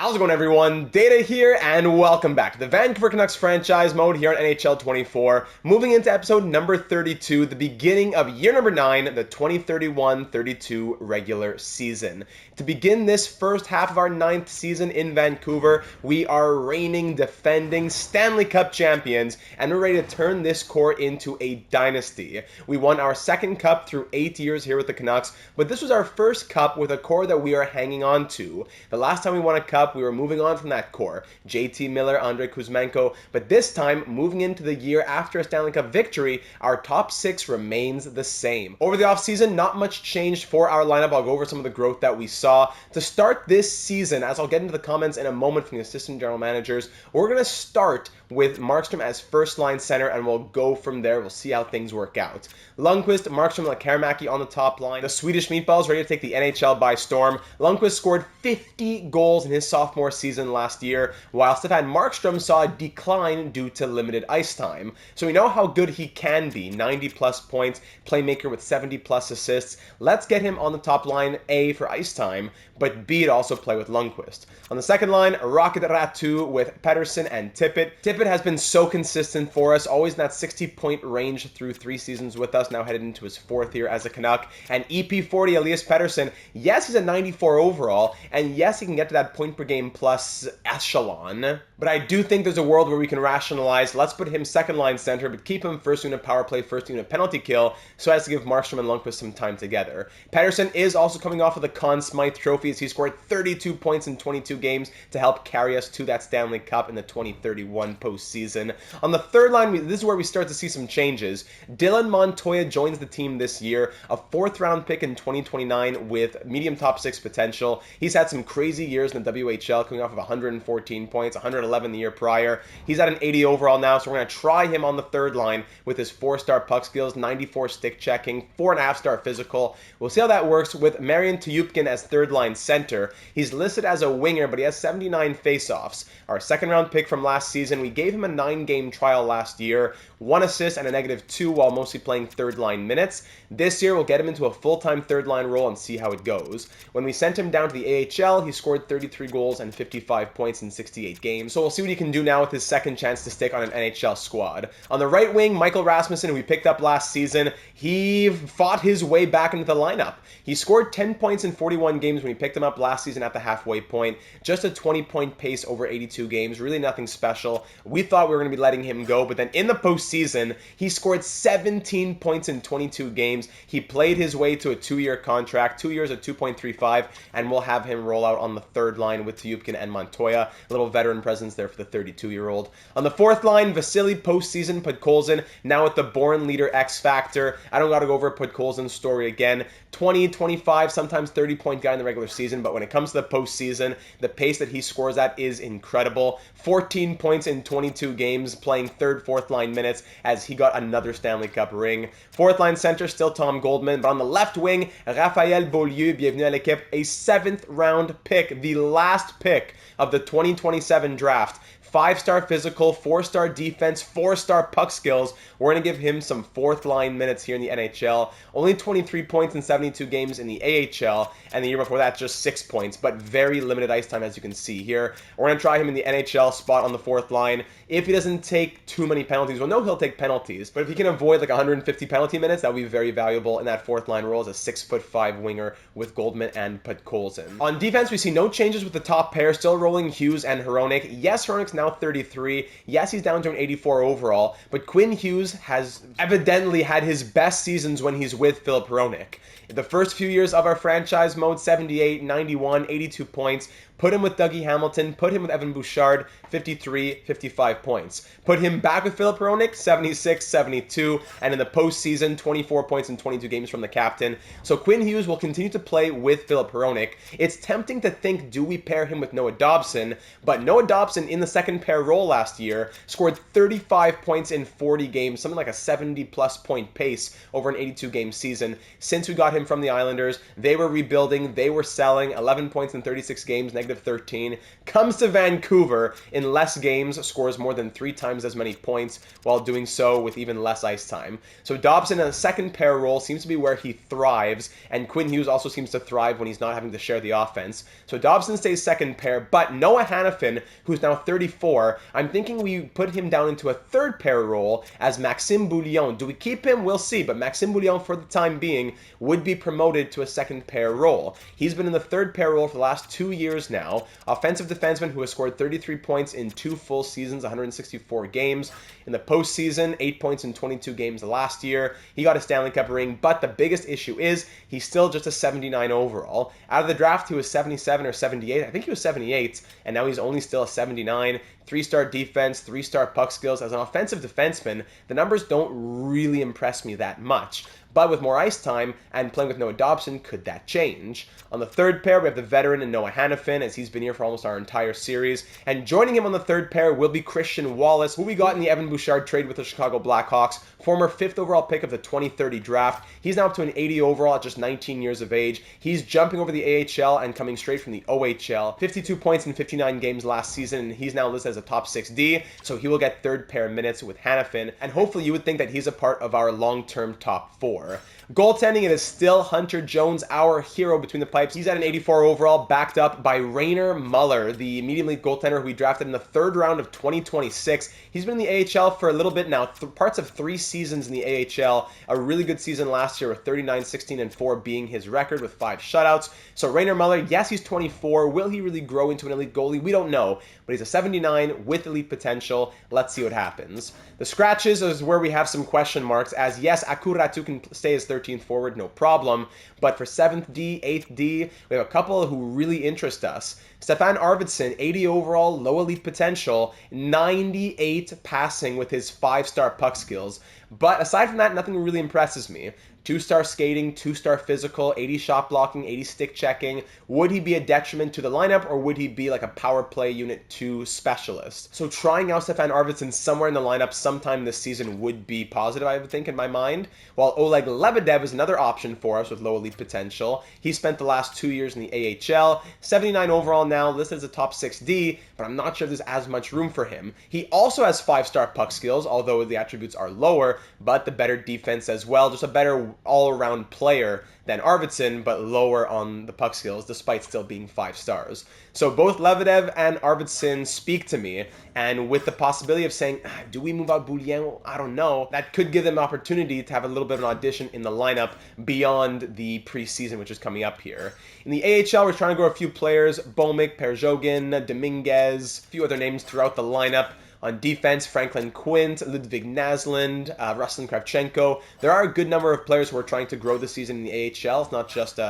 How's it going, everyone? Data here, and welcome back to the Vancouver Canucks franchise mode here on NHL 24. Moving into episode number 32, the beginning of year number 9, the 2031-32 regular season. To begin this first half of our 9th season in Vancouver, we are reigning, defending Stanley Cup champions, and we're ready to turn this core into a dynasty. We won our second cup through 8 years here with the Canucks, but this was our first cup with a core that we are hanging on to. The last time we won a cup, we were moving on from that core. JT Miller, Andrei Kuzmenko, but this time, moving into the year after a Stanley Cup victory, our top 6 remains the same. Over the offseason, not much changed for our lineup. I'll go over some of the growth that we saw. To start this season, as I'll get into the comments in a moment from the assistant general managers, we're going to start with Markstrom as first-line center, and we'll go from there. We'll see how things work out. Lundqvist, Markstrom, and Karamäki on the top line. The Swedish Meatballs ready to take the NHL by storm. Lundqvist scored 50 goals in his sophomore season last year, while Stefan Markstrom saw a decline due to limited ice time. So we know how good he can be. 90-plus points, playmaker with 70-plus assists. Let's get him on the top line, A, for ice time, but B, to also play with Lundqvist. On the second line, Rocket Ratu with Pettersson and Tippett. Tippett has been so consistent for us, always in that 60-point range through 3 seasons with us, now headed into his 4th year as a Canuck. And EP40, Elias Pettersson, yes, he's a 94 overall, and yes, he can get to that point-per-game plus echelon, but I do think there's a world where we can rationalize, let's put him second-line center, but keep him first unit power play, first unit penalty kill, so as to give Markstrom and Lundqvist some time together. Pettersson is also coming off of the Conn Smythe trophies. He scored 32 points in 22 games to help carry us to that Stanley Cup in the 2031 postseason. On the third line, this is where we start to see some changes. Dylan Montoya joins the team this year, a 4th-round pick in 2029 with medium top 6 potential. He's had some crazy years in the WHL, coming off of 114 points, 111 the year prior. He's at an 80 overall now, so we're going to try him on the third line with his 4-star puck skills, 94 stick checking, 4.5-star physical. We'll see how that works with Marian Tuyupkin as third-line center. He's listed as a winger, but he has 79 faceoffs. Our second-round pick from last season, we gave him a 9-game trial last year, 1 assist and a -2 while mostly playing third-line minutes. This year, we'll get him into a full-time third-line role and see how it goes. When we sent him down to the AHL, he scored 33 goals and 55 points in 68 games, so we'll see what he can do now with his second chance to stick on an NHL squad. On the right wing, Michael Rasmussen, who we picked up last season, he fought his way back into the lineup. He scored 10 points in 41 games when we picked him up last season at the halfway point. Just a 20-point pace over 82 games, really nothing special. We thought we were going to be letting him go, but then in the postseason, he scored 17 points in 22 games. He played his way to a 2-year contract, 2 years at 2.35, and we'll have him roll out on the third line with Tuyupkin and Montoya. A little veteran presence there for the 32-year-old. On the fourth line, Vasily Postseason Podkolzin, now with the born leader X Factor. I don't got to go over Podkolzin's story again. 20, 25, sometimes 30-point guy in the regular season, but when it comes to the postseason, the pace that he scores at is incredible. 14 points in 22 games, playing third, fourth line minutes as he got another Stanley Cup ring. Fourth line center, still Tom Goldman, but on the left wing, Raphaël Beaulieu, bienvenue à l'équipe, a 7th-round pick, the last pick of the 2027 draft. 5-star physical, 4-star defense, 4-star puck skills. We're going to give him some 4th-line minutes here in the NHL. Only 23 points in 72 games in the AHL, and the year before that, just 6 points, but very limited ice time, as you can see here. We're going to try him in the NHL spot on the 4th line. If he doesn't take too many penalties, well, no, he'll take penalties, but if he can avoid like 150 penalty minutes, that would be very valuable in that 4th-line role as a 6'5" winger with Goldman and Podkolzin. On defense, we see no changes with the top pair, still rolling Hughes and Hronek. Yes, Hronek's now 33. Yes, he's down to an 84 overall, but Quinn Hughes has evidently had his best seasons when he's with Filip Hronek. The first few years of our franchise mode, 78, 91, 82 points. Put him with Dougie Hamilton, put him with Evan Bouchard, 53, 55 points. Put him back with Filip Hronek, 76, 72, and in the postseason, 24 points in 22 games from the captain. So Quinn Hughes will continue to play with Filip Hronek. It's tempting to think, do we pair him with Noah Dobson? But Noah Dobson in the second pair role last year, scored 35 points in 40 games, something like a 70-plus point pace over an 82-game season. Since we got him from the Islanders, they were rebuilding, they were selling, 11 points in 36 games, negative 13. Comes to Vancouver in less games, scores more than 3 times as many points, while doing so with even less ice time. So Dobson in a second pair role seems to be where he thrives, and Quinn Hughes also seems to thrive when he's not having to share the offense. So Dobson stays second pair, but Noah Hanifin, who's now 34, I'm thinking we put him down into a third pair role as Maxime Bouillon. Do we keep him? We'll see, but Maxime Bouillon, for the time being, would be promoted to a second pair role. He's been in the third pair role for the last 2 years now. Offensive defenseman who has scored 33 points in 2 full seasons, 164 games. In the postseason, 8 points in 22 games last year. He got a Stanley Cup ring, but the biggest issue is he's still just a 79 overall. Out of the draft, he was 77 or 78. I think he was 78, and now he's only still a 79. 3-star defense, 3-star puck skills. As an offensive defenseman, the numbers don't really impress me that much. But with more ice time and playing with Noah Dobson, could that change? On the third pair, we have the veteran in Noah Hanifin, as he's been here for almost our entire series. And joining him on the third pair will be Christian Wallace, who we got in the Evan Bouchard trade with the Chicago Blackhawks, former 5th overall pick of the 2030 draft. He's now up to an 80 overall at just 19 years of age. He's jumping over the AHL and coming straight from the OHL. 52 points in 59 games last season, and he's now listed as a top 6D, so he will get third pair minutes with Hanifin, and hopefully you would think that he's a part of our long-term top 4. Goaltending, it is still Hunter Jones, our hero between the pipes. He's at an 84 overall, backed up by Rainer Muller, the medium league goaltender who we drafted in the 3rd round of 2026. He's been in the AHL for a little bit now, parts of 3 seasons in the AHL. A really good season last year with 39, 16, and 4 being his record with 5 shutouts. So Rainer Muller, yes, he's 24. Will he really grow into an elite goalie? We don't know, but he's a 79 with elite potential. Let's see what happens. The scratches is where we have some question marks, as yes, Akuratu can stay as 13th forward, no problem, but for 7th D, 8th D, we have a couple who really interest us. Stefan Arvidsson, 80 overall, low elite potential, 98 passing with his 5-star puck skills, but aside from that, nothing really impresses me. 2-star skating, 2-star physical, 80 shot blocking, 80 stick checking. Would he be a detriment to the lineup, or would he be like a power play unit 2 specialist? So trying out Stefan Arvidsson somewhere in the lineup sometime this season would be positive, I would think, in my mind. While Oleg Lebedev is another option for us with low elite potential. He spent the last 2 years in the AHL, 79 overall now, listed as a top 6D, but I'm not sure there's as much room for him. He also has 5-star puck skills, although the attributes are lower, but the better defense as well, just a better all-around player than Arvidsson, but lower on the puck skills, despite still being 5 stars. So both Lebedev and Arvidsson speak to me, and with the possibility of saying, do we move out Bouillon? I don't know. That could give them opportunity to have a little bit of an audition in the lineup beyond the preseason, which is coming up here. In the AHL, we're trying to grow a few players, Bomik, Perjogin, Dominguez, a few other names throughout the lineup. On defense, Franklin Quint, Ludwig Naslund, Ruslan Kravchenko. There are a good number of players who are trying to grow this season in the AHL. It's not just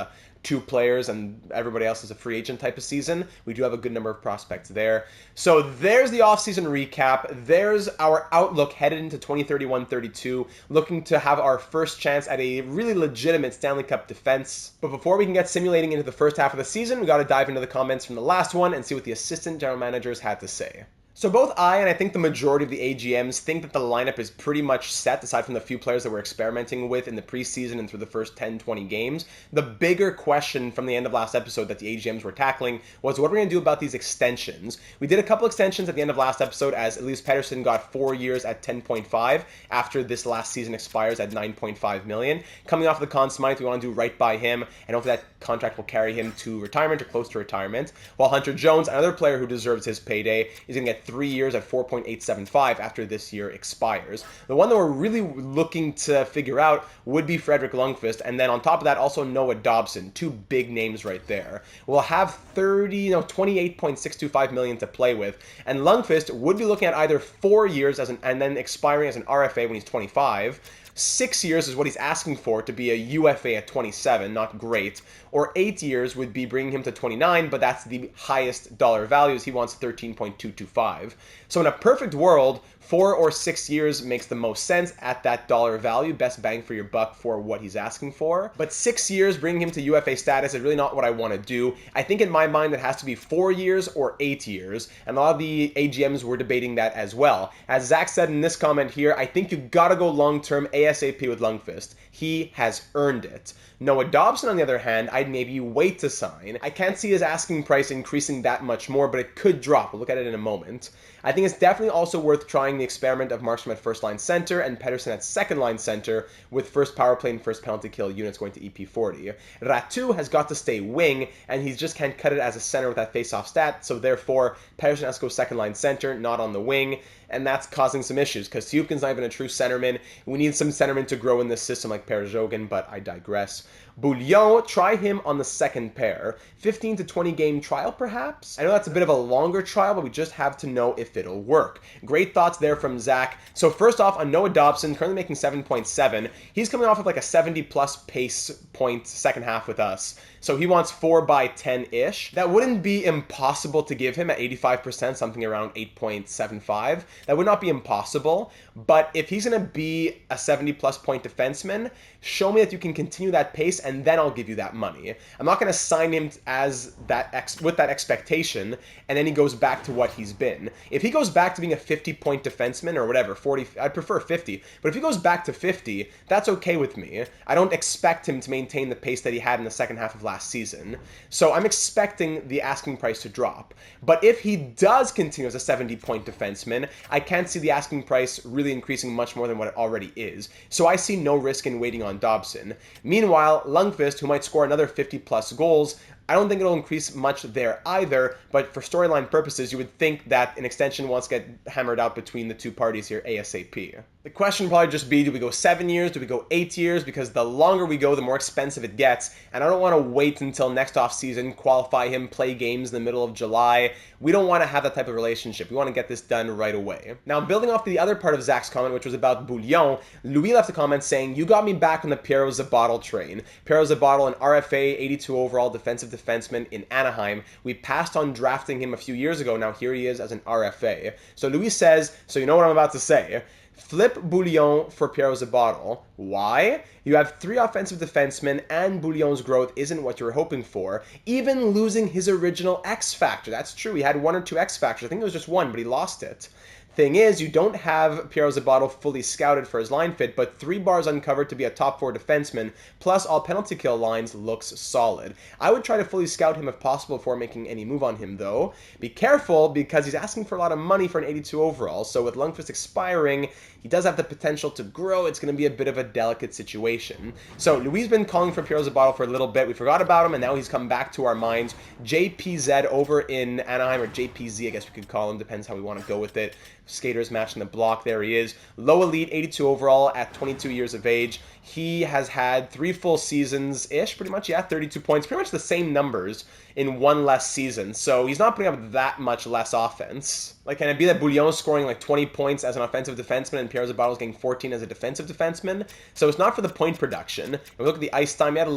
2 players and everybody else is a free agent type of season. We do have a good number of prospects there. So there's the offseason recap. There's our outlook headed into 2031-32, looking to have our first chance at a really legitimate Stanley Cup defense. But before we can get simulating into the first half of the season, we got to dive into the comments from the last one and see what the assistant general managers had to say. So both I and I think the majority of the AGMs think that the lineup is pretty much set, aside from the few players that we're experimenting with in the preseason and through the first 10-20 games. The bigger question from the end of last episode that the AGMs were tackling was what we're going to do about these extensions. We did a couple extensions at the end of last episode, as Elias Pettersson got 4 years at 10.5 after this last season expires at 9.5 million. Coming off the Conn Smythe, we want to do right by him, and hopefully that contract will carry him to retirement or close to retirement. While Hunter Jones, another player who deserves his payday, is going to get 3 years at 4.875 after this year expires. The one that we're really looking to figure out would be Frederick Lundqvist, and then on top of that, also Noah Dobson. 2 big names right there. We'll have 28.625 million to play with, and Lundqvist would be looking at either 4 years and then expiring as an RFA when he's 25, 6 years is what he's asking for to be a UFA at 27, not great. Or 8 years would be bringing him to 29, but that's the highest dollar values. He wants 13.225. So in a perfect world, 4 or 6 years makes the most sense at that dollar value, best bang for your buck for what he's asking for. But 6 years bringing him to UFA status is really not what I want to do. I think in my mind it has to be 4 years or 8 years, and a lot of the AGMs were debating that as well. As Zach said in this comment here, I think you gotta go long-term ASAP with Lundqvist. He has earned it. Noah Dobson, on the other hand, I'd maybe wait to sign. I can't see his asking price increasing that much more, but it could drop. We'll look at it in a moment. I think it's definitely also worth trying the experiment of Markstrom at first-line center and Pettersson at second-line center with first power play and first penalty kill units going to EP40. Ratu has got to stay wing, and he just can't cut it as a center with that face-off stat, so therefore Pettersson has to go second-line center, not on the wing, and that's causing some issues because Tiukkin's not even a true centerman. We need some centermen to grow in this system like Perjogen, but I digress. Bouillon, try him on the second pair. 15 to 20 game trial, perhaps? I know that's a bit of a longer trial, but we just have to know if it'll work. Great thoughts there from Zach. So first off, on Noah Dobson, currently making 7.7. He's coming off of like a 70-plus pace point second half with us. So he wants 4 by 10-ish. That wouldn't be impossible to give him at 85%, something around 8.75. That would not be impossible. But if he's going to be a 70-plus point defenseman, show me that you can continue that pace, and then I'll give you that money. I'm not going to sign him as that with that expectation, and then he goes back to what he's been. If he goes back to being a 50-point defenseman or whatever, 40, I'd prefer 50. But if he goes back to 50, that's okay with me. I don't expect him to maintain the pace that he had in the second half of last season. So I'm expecting the asking price to drop. But if he does continue as a 70-point defenseman, I can't see the asking price really increasing much more than what it already is. So I see no risk in waiting on Dobson. Meanwhile, Lundqvist, who might score another 50-plus goals, I don't think it'll increase much there either, but for storyline purposes, you would think that an extension wants to get hammered out between the two parties here ASAP. The question will probably just be, do we go 7 years? Do we go 8 years? Because the longer we go, the more expensive it gets, and I don't want to wait until next offseason, qualify him, play games in the middle of July. We don't want to have that type of relationship. We want to get this done right away. Now, building off the other part of Zach's comment, which was about Bouillon, Louis left a comment saying, you got me back on the Piero Zabottle train. Piero Zabottle, an RFA, 82 overall defensive defenseman in Anaheim. We passed on drafting him a few years ago. Now here he is as an RFA. So Louis says, so you know what I'm about to say. Flip Bouillon for Piero Zabottle. Why? You have 3 offensive defensemen, and Bouillon's growth isn't what you were hoping for, even losing his original X factor. That's true. He had 1 or 2 X factors. I think it was just 1, but he lost it. Thing is, you don't have Piero Zabottle fully scouted for his line fit, but 3 bars uncovered to be a top 4 defenseman, plus all penalty kill lines looks solid. I would try to fully scout him if possible before making any move on him, though. Be careful, because he's asking for a lot of money for an 82 overall, so with Lundqvist expiring, he does have the potential to grow. It's going to be a bit of a delicate situation. So Louis been calling for Piero Zabottle for a little bit. We forgot about him, and now he's come back to our minds. JPZ over in Anaheim, or JPZ, I guess we could call him, depends how we want to go with it. Skaters matching the block. There he is. Low elite, 82 overall at 22 years of age. He has had 3 full seasons-ish, pretty much. Yeah, 32 points. Pretty much the same numbers in 1 less season. So he's not putting up that much less offense. Like, can it be that Bouillon's scoring like 20 points as an offensive defenseman and Piero Zabottle's getting 14 as a defensive defenseman? So it's not for the point production. When we look at the ice time, he had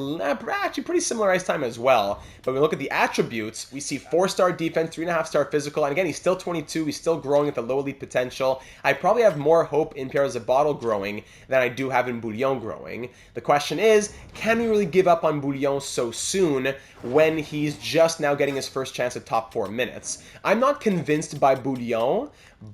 actually pretty similar ice time as well. But when we look at the attributes, we see 4-star defense, 3.5-star physical. And again, he's still 22. He's still growing at the low elite potential. I probably have more hope in Piero Zabottle growing than I do have in Bouillon growing. The question is, can we really give up on Bouillon so soon when he's just now getting his first chance at top 4 minutes? I'm not convinced by Bouillon,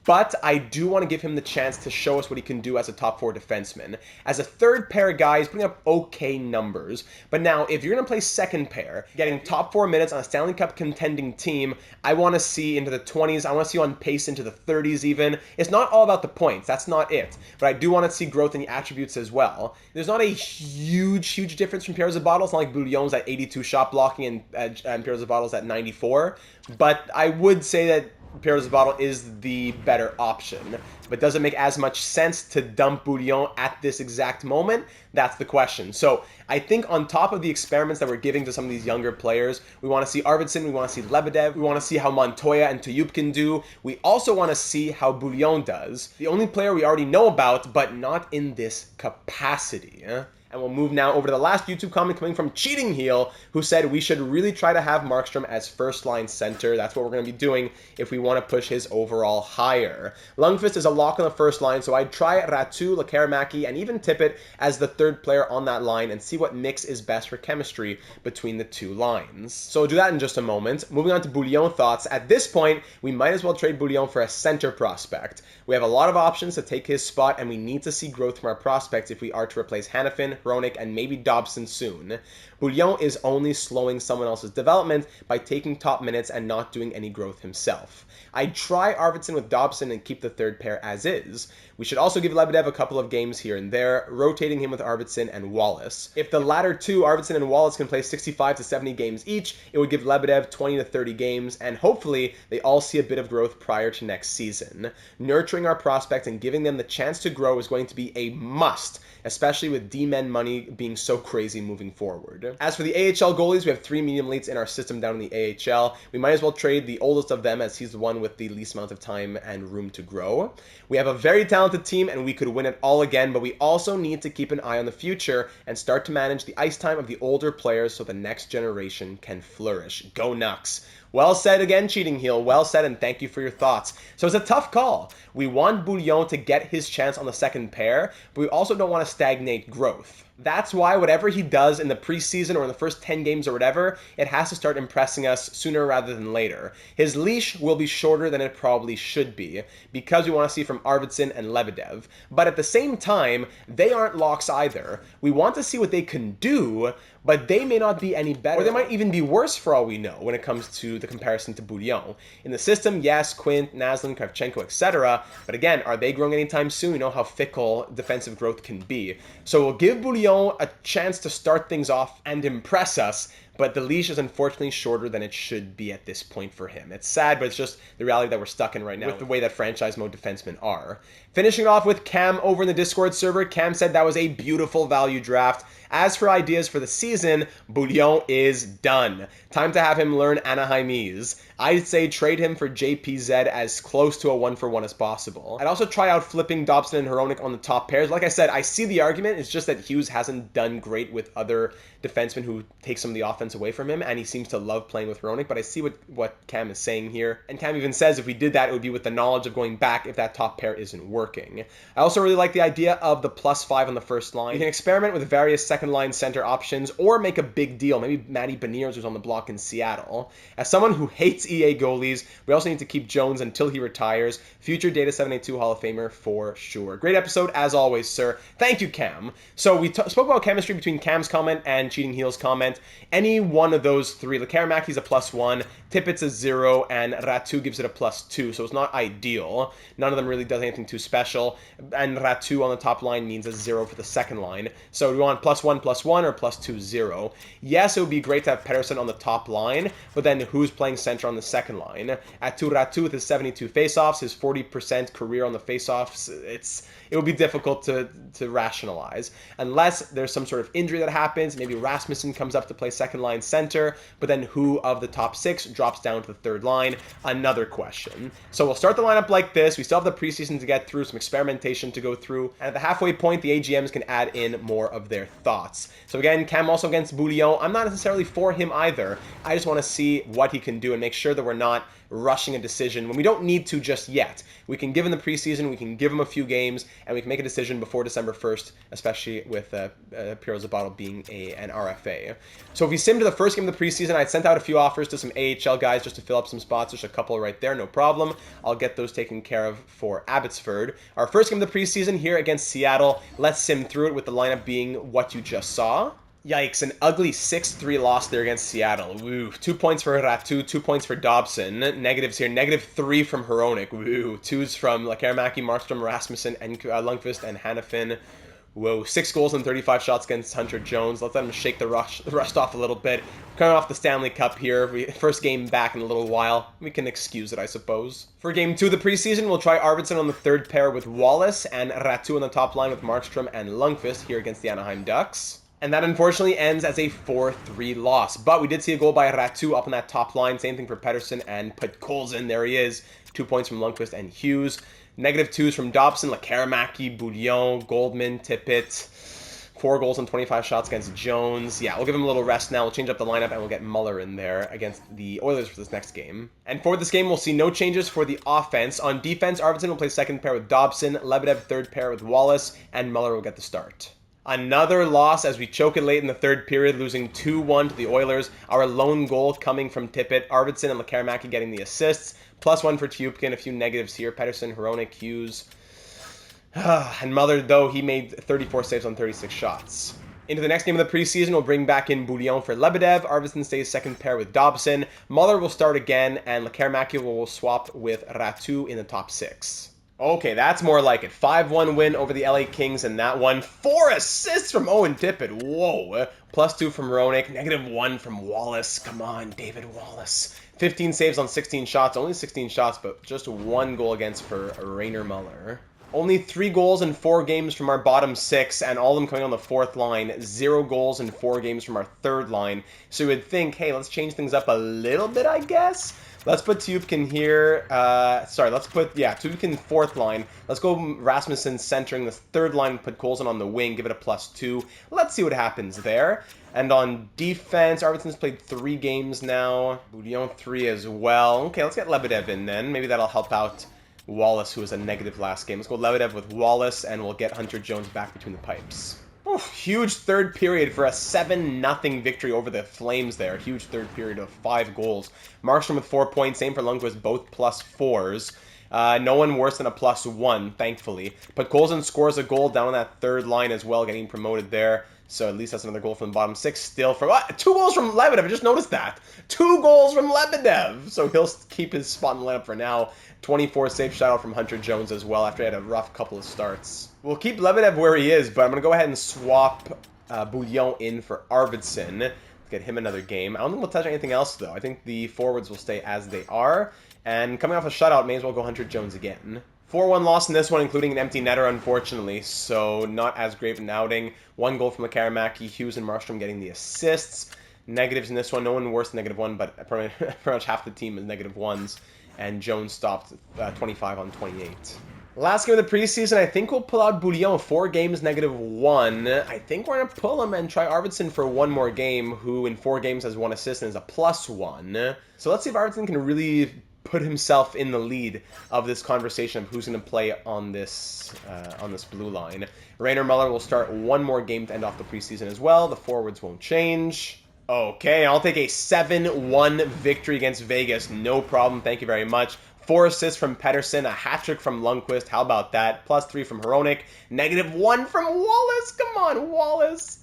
but I do want to give him the chance to show us what he can do as a top 4 defenseman. As a third pair guy, he's putting up okay numbers. But now, if you're going to play second pair, getting top 4 minutes on a Stanley Cup contending team, I want to see into the 20s. I want to see you on pace into the 30s even. It's not all about the points. That's not it. But I do want to see growth in the attributes as well. There's not a huge difference from Piero Zabottle. It's not like Bouillon's at 82 shot blocking and Piero Zabottle's at 94. But I would say that Pierre Bottle is the better option. But does it make as much sense to dump Bouillon at this exact moment? That's the question. So I think on top of the experiments that we're giving to some of these younger players, we want to see Arvidsson, we want to see Lebedev, we want to see how Montoya and Tuyup can do. We also want to see how Bouillon does. The only player we already know about, but not in this capacity. And we'll move now over to the last YouTube comment coming from Cheating Heel, who said we should really try to have Markstrom as first-line center. That's what we're going to be doing if we want to push his overall higher. Lundqvist is a lock on the first line, so I'd try Ratu, Lekkerimäki, and even Tippett as the third player on that line and see what mix is best for chemistry between the two lines. So we'll do that in just a moment. Moving on to Bouillon thoughts. At this point, we might as well trade Bouillon for a center prospect. We have a lot of options to take his spot, and we need to see growth from our prospects if we are to replace Hanifin, Hronek, and maybe Dobson soon. Bouillon is only slowing someone else's development by taking top minutes and not doing any growth himself. I'd try Arvidsson with Dobson and keep the third pair as is. We should also give Lebedev a couple of games here and there, rotating him with Arvidsson and Wallace. If the latter two, Arvidsson and Wallace, can play 65 to 70 games each, it would give Lebedev 20 to 30 games, and hopefully they all see a bit of growth prior to next season. Nurturing our prospects and giving them the chance to grow is going to be a must, especially with D-men money being so crazy moving forward. As for the AHL goalies, we have 3 medium elites in our system down in the AHL. We might as well trade the oldest of them as he's the one with the least amount of time and room to grow. We have a very talented team and we could win it all again, but we also need to keep an eye on the future and start to manage the ice time of the older players so the next generation can flourish. Go Nucks! Well said again, Cheating Heel. Well said, and thank you for your thoughts. So it's a tough call. We want Bouillon to get his chance on the second pair, but we also don't want to stagnate growth. That's why whatever he does in the preseason or in the first 10 games or whatever, it has to start impressing us sooner rather than later. His leash will be shorter than it probably should be because we want to see from Arvidsson and Lebedev. But at the same time, they aren't locks either. We want to see what they can do, but they may not be any better, or they might even be worse for all we know when it comes to the comparison to Bouillon. In the system, yes, Quint, Naslin, Kravchenko, etc., but again, are they growing anytime soon? You know how fickle defensive growth can be. So we'll give Bouillon a chance to start things off and impress us, but the leash is unfortunately shorter than it should be at this point for him. It's sad, but it's just the reality that we're stuck in right now with the way that franchise mode defensemen are. Finishing off with Cam over in the Discord server, Cam said that was a beautiful value draft. As for ideas for the season, Bouillon is done. Time to have him learn Anaheimese. I'd say trade him for JPZ as close to a 1-for-1 as possible. I'd also try out flipping Dobson and Hronek on the top pairs. Like I said, I see the argument. It's just that Hughes hasn't done great with other defensemen who take some of the offense away from him, and he seems to love playing with Hronek, but I see what Cam is saying here. And Cam even says if we did that, it would be with the knowledge of going back if that top pair isn't working. I also really like the idea of the +5 on the first line. You can experiment with various second-line center options or make a big deal. Maybe Matty Beniers was on the block in Seattle. As someone who hates EA goalies, we also need to keep Jones until he retires. Future Data 782 Hall of Famer for sure. Great episode as always, sir. Thank you, Cam. So we spoke about chemistry between Cam's comment and Cheating Heel's comment. Any one of those three, Lekkerimäki's a +1, Tippett's a 0, and Ratu gives it a +2, so it's not ideal. None of them really does anything too special, and Ratu on the top line means a 0 for the second line. So we want +1/+1 or +2/0. Yes, it would be great to have Pettersson on the top line, but then who's playing center on the second line? Ratu with his 72 faceoffs, his 40% career on the faceoffs, it would be difficult to rationalize. Unless there's some sort of injury that happens, maybe Rasmussen comes up to play second line center, but then who of the top 6 drops down to the third line? Another question. So we'll start the lineup like this. We still have the preseason to get through, some experimentation to go through, and at the halfway point, the AGMs can add in more of their thoughts. So again, Cam also against Bouillon. I'm not necessarily for him either. I just want to see what he can do and make sure that we're not rushing a decision when we don't need to just yet. We can give him the preseason, we can give him a few games, and we can make a decision before December 1st, especially with Pierre Zabato being an RFA. So if we sim to the first game of the preseason, I sent out a few offers to some AHL guys just to fill up some spots. There's a couple right there, no problem. I'll get those taken care of for Abbotsford. Our first game of the preseason here against Seattle. Let's sim through it with the lineup being what you just saw. Yikes, an ugly 6-3 loss there against Seattle. Woo. 2 points for Ratu, 2 points for Dobson. Negatives here. -3 from Hronek. Woo. 2s from Lekkerimäki, Markstrom, Rasmussen, and Lundqvist and Hanifin. Whoa, 6 goals and 35 shots against Hunter Jones. Let's let him shake the rust off a little bit. Coming off the Stanley Cup here. First game back in a little while. We can excuse it, I suppose. For game 2 of the preseason, we'll try Arvidsson on the third pair with Wallace and Ratu on the top line with Markstrom and Lundqvist here against the Anaheim Ducks. And that unfortunately ends as a 4-3 loss. But we did see a goal by Ratu up on that top line. Same thing for Pettersson and Podkolzin. There he is. 2 points from Lundqvist and Hughes. -2s from Dobson, Lekaramaki, Bouillon, Goldman, Tippett. 4 goals and 25 shots against Jones. Yeah, we'll give him a little rest now. We'll change up the lineup and we'll get Muller in there against the Oilers for this next game. And for this game, we'll see no changes for the offense. On defense, Arvidsson will play second pair with Dobson, Lebedev third pair with Wallace, and Muller will get the start. Another loss as we choke it late in the third period, losing 2-1 to the Oilers. Our lone goal coming from Tippett, Arvidsson and Lekaramaki getting the assists. +1 for Tupkin, a few negatives here. Pettersson, Hronek, Hughes. And Muller, though, he made 34 saves on 36 shots. Into the next game of the preseason, we'll bring back in Bouillon for Lebedev. Arvidsson stays second pair with Dobson. Muller will start again, and Lekaramaki will swap with Ratu in the top 6. Okay, that's more like it. 5-1 win over the LA Kings in that one. 4 assists from Owen Tippett. Whoa. +2 from Hronek. -1 from Wallace. Come on, David Wallace. 15 saves on 16 shots. Only 16 shots, but just 1 goal against for Rainer Muller. Only 3 goals in 4 games from our bottom 6, and all of them coming on the fourth line. 0 goals in 4 games from our third line. So you would think, hey, let's change things up a little bit, I guess. Let's put Tupkin here. Let's put, Tupkin fourth line. Let's go Rasmussen centering the third line, put Colson on the wing, give it a +2. Let's see what happens there. And on defense, Arvidsson's played 3 games now. Bouillon 3 as well. Okay, let's get Lebedev in then. Maybe that'll help out Wallace, who was a negative last game. Let's go Lebedev with Wallace, and we'll get Hunter Jones back between the pipes. Huge third period for a 7-0 victory over the Flames there. Huge third period of 5 goals. Markstrom with 4 points. Same for Lundqvist, both +4s. No one worse than a +1, thankfully. But Colson scores a goal down on that third line as well, getting promoted there. So at least that's another goal from the bottom 6. Still from 2 goals from Lebedev. I just noticed that. 2 goals from Lebedev. So he'll keep his spot in the lineup for now. 24 save shutout from Hunter Jones as well after he had a rough couple of starts. We'll keep Lebedev where he is, but I'm going to go ahead and swap Bouillon in for Arvidsson. Let's get him another game. I don't think we'll touch anything else, though. I think the forwards will stay as they are. And coming off a shutout, may as well go Hunter Jones again. 4-1 loss in this one, including an empty netter, unfortunately. So not as great an outing. 1 goal from Lekaramaki, Hughes and Markstrom getting the assists. Negatives in this one. No one worse than -1, but pretty much half the team is -1s. And Jones stopped 25 on 28. Last game of the preseason, I think we'll pull out Bouillon. 4 games, -1. I think we're going to pull him and try Arvidsson for 1 more game, who in 4 games has 1 assist and is a +1. So let's see if Arvidsson can really put himself in the lead of this conversation of who's going to play on this blue line. Rainer Muller will start 1 more game to end off the preseason as well. The forwards won't change. Okay, I'll take a 7-1 victory against Vegas. No problem. Thank you very much. 4 assists from Pettersson, a hat-trick from Lundqvist. How about that? +3 from Hronek. -1 from Wallace. Come on, Wallace.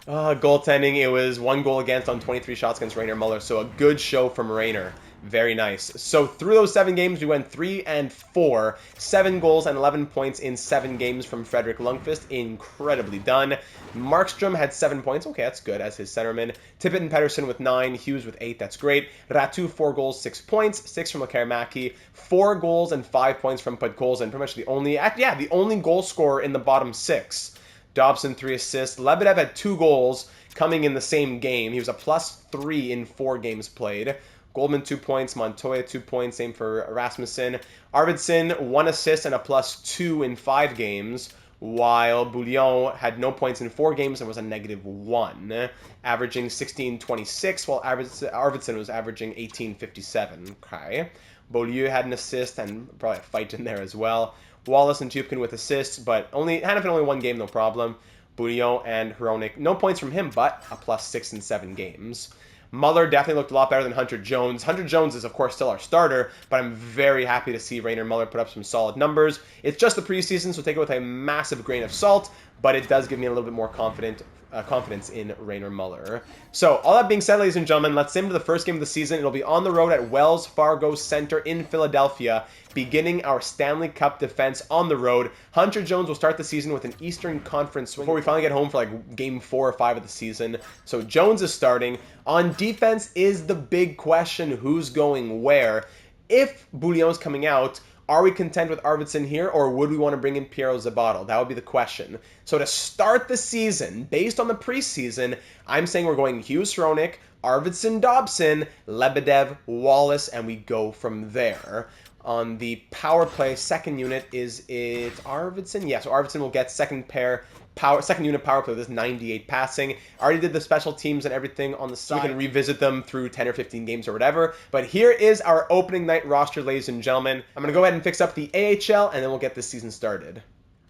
Goaltending, it was 1 goal against on 23 shots against Rainer Muller. So a good show from Rainer. Very nice. So through those 7 games, we went 3-4. 7 goals and 11 points in 7 games from Fredrik Lundqvist. Incredibly done. Markstrom had 7 points. Okay, that's good as his centerman. Tippett and Pettersson with 9. Hughes with 8. That's great. Ratu, 4 goals, 6 points. 6 from Lekaramaki. 4 goals and 5 points from Podkolzin. Pretty much the only goal scorer in the bottom 6. Dobson, 3 assists. Lebedev had 2 goals coming in the same game. He was a +3 in 4 games played. Goldman, 2 points. Montoya, 2 points. Same for Rasmussen. Arvidsson, 1 assist and a +2 in 5 games, while Bouillon had no points in 4 games and was a -1, averaging 16.26, while Arvidsson was averaging 18.57. Okay. Beaulieu had an assist and probably a fight in there as well. Wallace and Tupkin with assists, but Hannafin only 1 game, no problem. Bouillon and Hronek, no points from him, but a +6 in 7 games. Muller definitely looked a lot better than Hunter Jones. Hunter Jones is, of course, still our starter, but I'm very happy to see Rainer Muller put up some solid numbers. It's just the preseason, so take it with a massive grain of salt, but it does give me a little bit more confidence confidence in Rainer Muller. So, all that being said, ladies and gentlemen, let's sim to the first game of the season. It'll be on the road at Wells Fargo Center in Philadelphia, beginning our Stanley Cup defense on the road. Hunter Jones will start the season with an Eastern Conference swing before we finally get home for like game 4 or 5 of the season. So Jones is starting. On defense is the big question, who's going where? If Bouillon's coming out, are we content with Arvidsson here, or would we want to bring in Piero Zabato? That would be the question. So to start the season, based on the preseason, I'm saying we're going Hughes Hronik, Arvidsson Dobson, Lebedev, Wallace, and we go from there. On the power play, second unit, is it Arvidsson? Yeah, so Arvidsson will get second unit power play with this 98 passing. I already did the special teams and everything on the side. So we can revisit them through 10 or 15 games or whatever. But here is our opening night roster, ladies and gentlemen. I'm going to go ahead and fix up the AHL, and then we'll get this season started.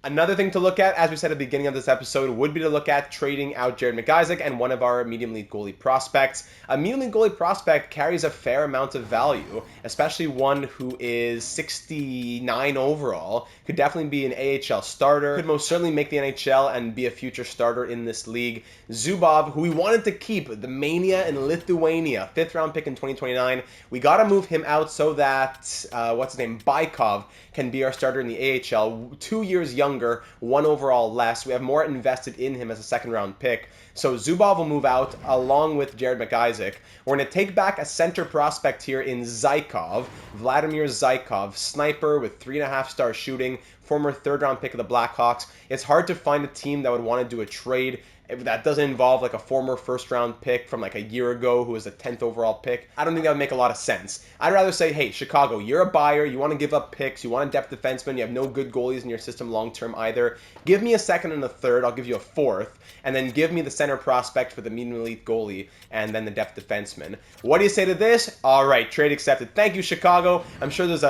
Another thing to look at, as we said at the beginning of this episode, would be to look at trading out Jared McIsaac and one of our medium league goalie prospects. A medium league goalie prospect carries a fair amount of value, especially one who is 69 overall. Could definitely be an AHL starter. Could most certainly make the NHL and be a future starter in this league. Zubov, who we wanted to keep, the Mania in Lithuania, 5th round pick in 2029. We got to move him out so that, Baikov can be our starter in the AHL. 2 years younger, 1 overall less. We have more invested in him as a second-round pick. So Zubov will move out along with Jared McIsaac. We're going to take back a center prospect here in Zykov, Vladimir Zykov, sniper with 3.5-star shooting, former third-round pick of the Blackhawks. It's hard to find a team that would want to do a trade that doesn't involve like a former first-round pick from like a year ago who was a 10th overall pick. I don't think that would make a lot of sense. I'd rather say, hey, Chicago, you're a buyer. You want to give up picks. You want a depth defenseman. You have no good goalies in your system long-term either. Give me a second and a third. I'll give you a fourth. And then give me the center prospect for the medium elite goalie and then the depth defenseman. What do you say to this? All right, trade accepted. Thank you, Chicago. I'm sure there's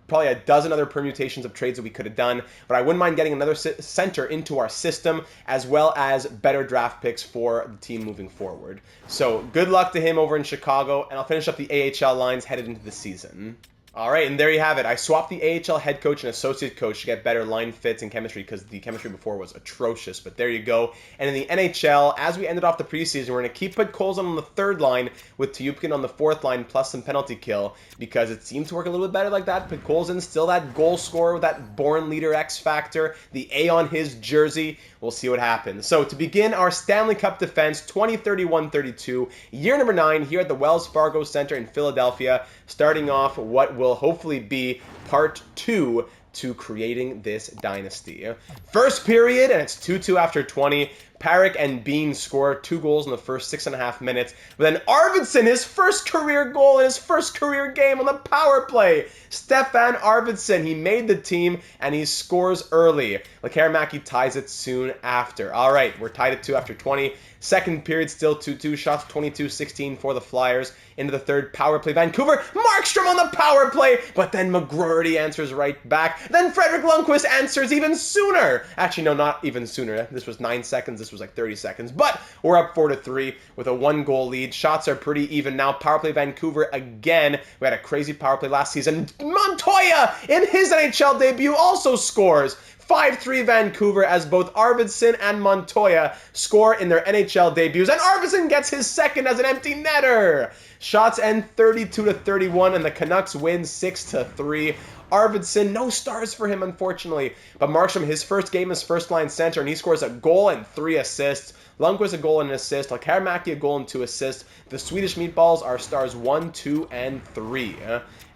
probably a dozen other permutations of trades that we could have done, but I wouldn't mind getting another center into our system, as well as better draft picks for the team moving forward. So good luck to him over in Chicago, and I'll finish up the AHL lines headed into the season. All right, and there you have it. I swapped the AHL head coach and associate coach to get better line fits and chemistry because the chemistry before was atrocious, but there you go. And in the NHL, as we ended off the preseason, we're going to keep Podkolzin on the third line with Tyupkin on the fourth line plus some penalty kill because it seemed to work a little bit better like that. Podkolzin still that goal scorer with that born leader X factor, the A on his jersey. We'll see what happens. So to begin our Stanley Cup defense, 2031-32, year number 9 here at the Wells Fargo Center in Philadelphia, starting off what will hopefully be part 2 to creating this dynasty. First period, and it's 2-2 after 20. Parik and Bean score 2 goals in the first 6.5 minutes. But then Arvidsson, his first career goal in his first career game on the power play. Stefan Arvidsson, he made the team, and he scores early. Lekaramäki ties it soon after. All right, we're tied at 2 after 20. Second period, still 2-2. Shots 22-16 for the Flyers. Into the third, power play. Vancouver, Markstrom on the power play, but then McGroarty answers right back. Then Frederick Lundqvist answers even sooner. Actually, no, not even sooner. This was 9 seconds. This was like 30 seconds. But we're up 4-3 with a 1-goal lead. Shots are pretty even now. Power play Vancouver again. We had a crazy power play last season. Montoya in his NHL debut also scores. 5-3 Vancouver as both Arvidsson and Montoya score in their NHL debuts. And Arvidsson gets his second as an empty netter. Shots end 32-31 and the Canucks win 6-3. Arvidsson, no stars for him, unfortunately. But Markstrom, his first game as first-line center, and he scores a goal and 3 assists. Lundqvist a goal and an assist. Lekaramäki a goal and 2 assists. The Swedish Meatballs are stars 1, 2, and 3.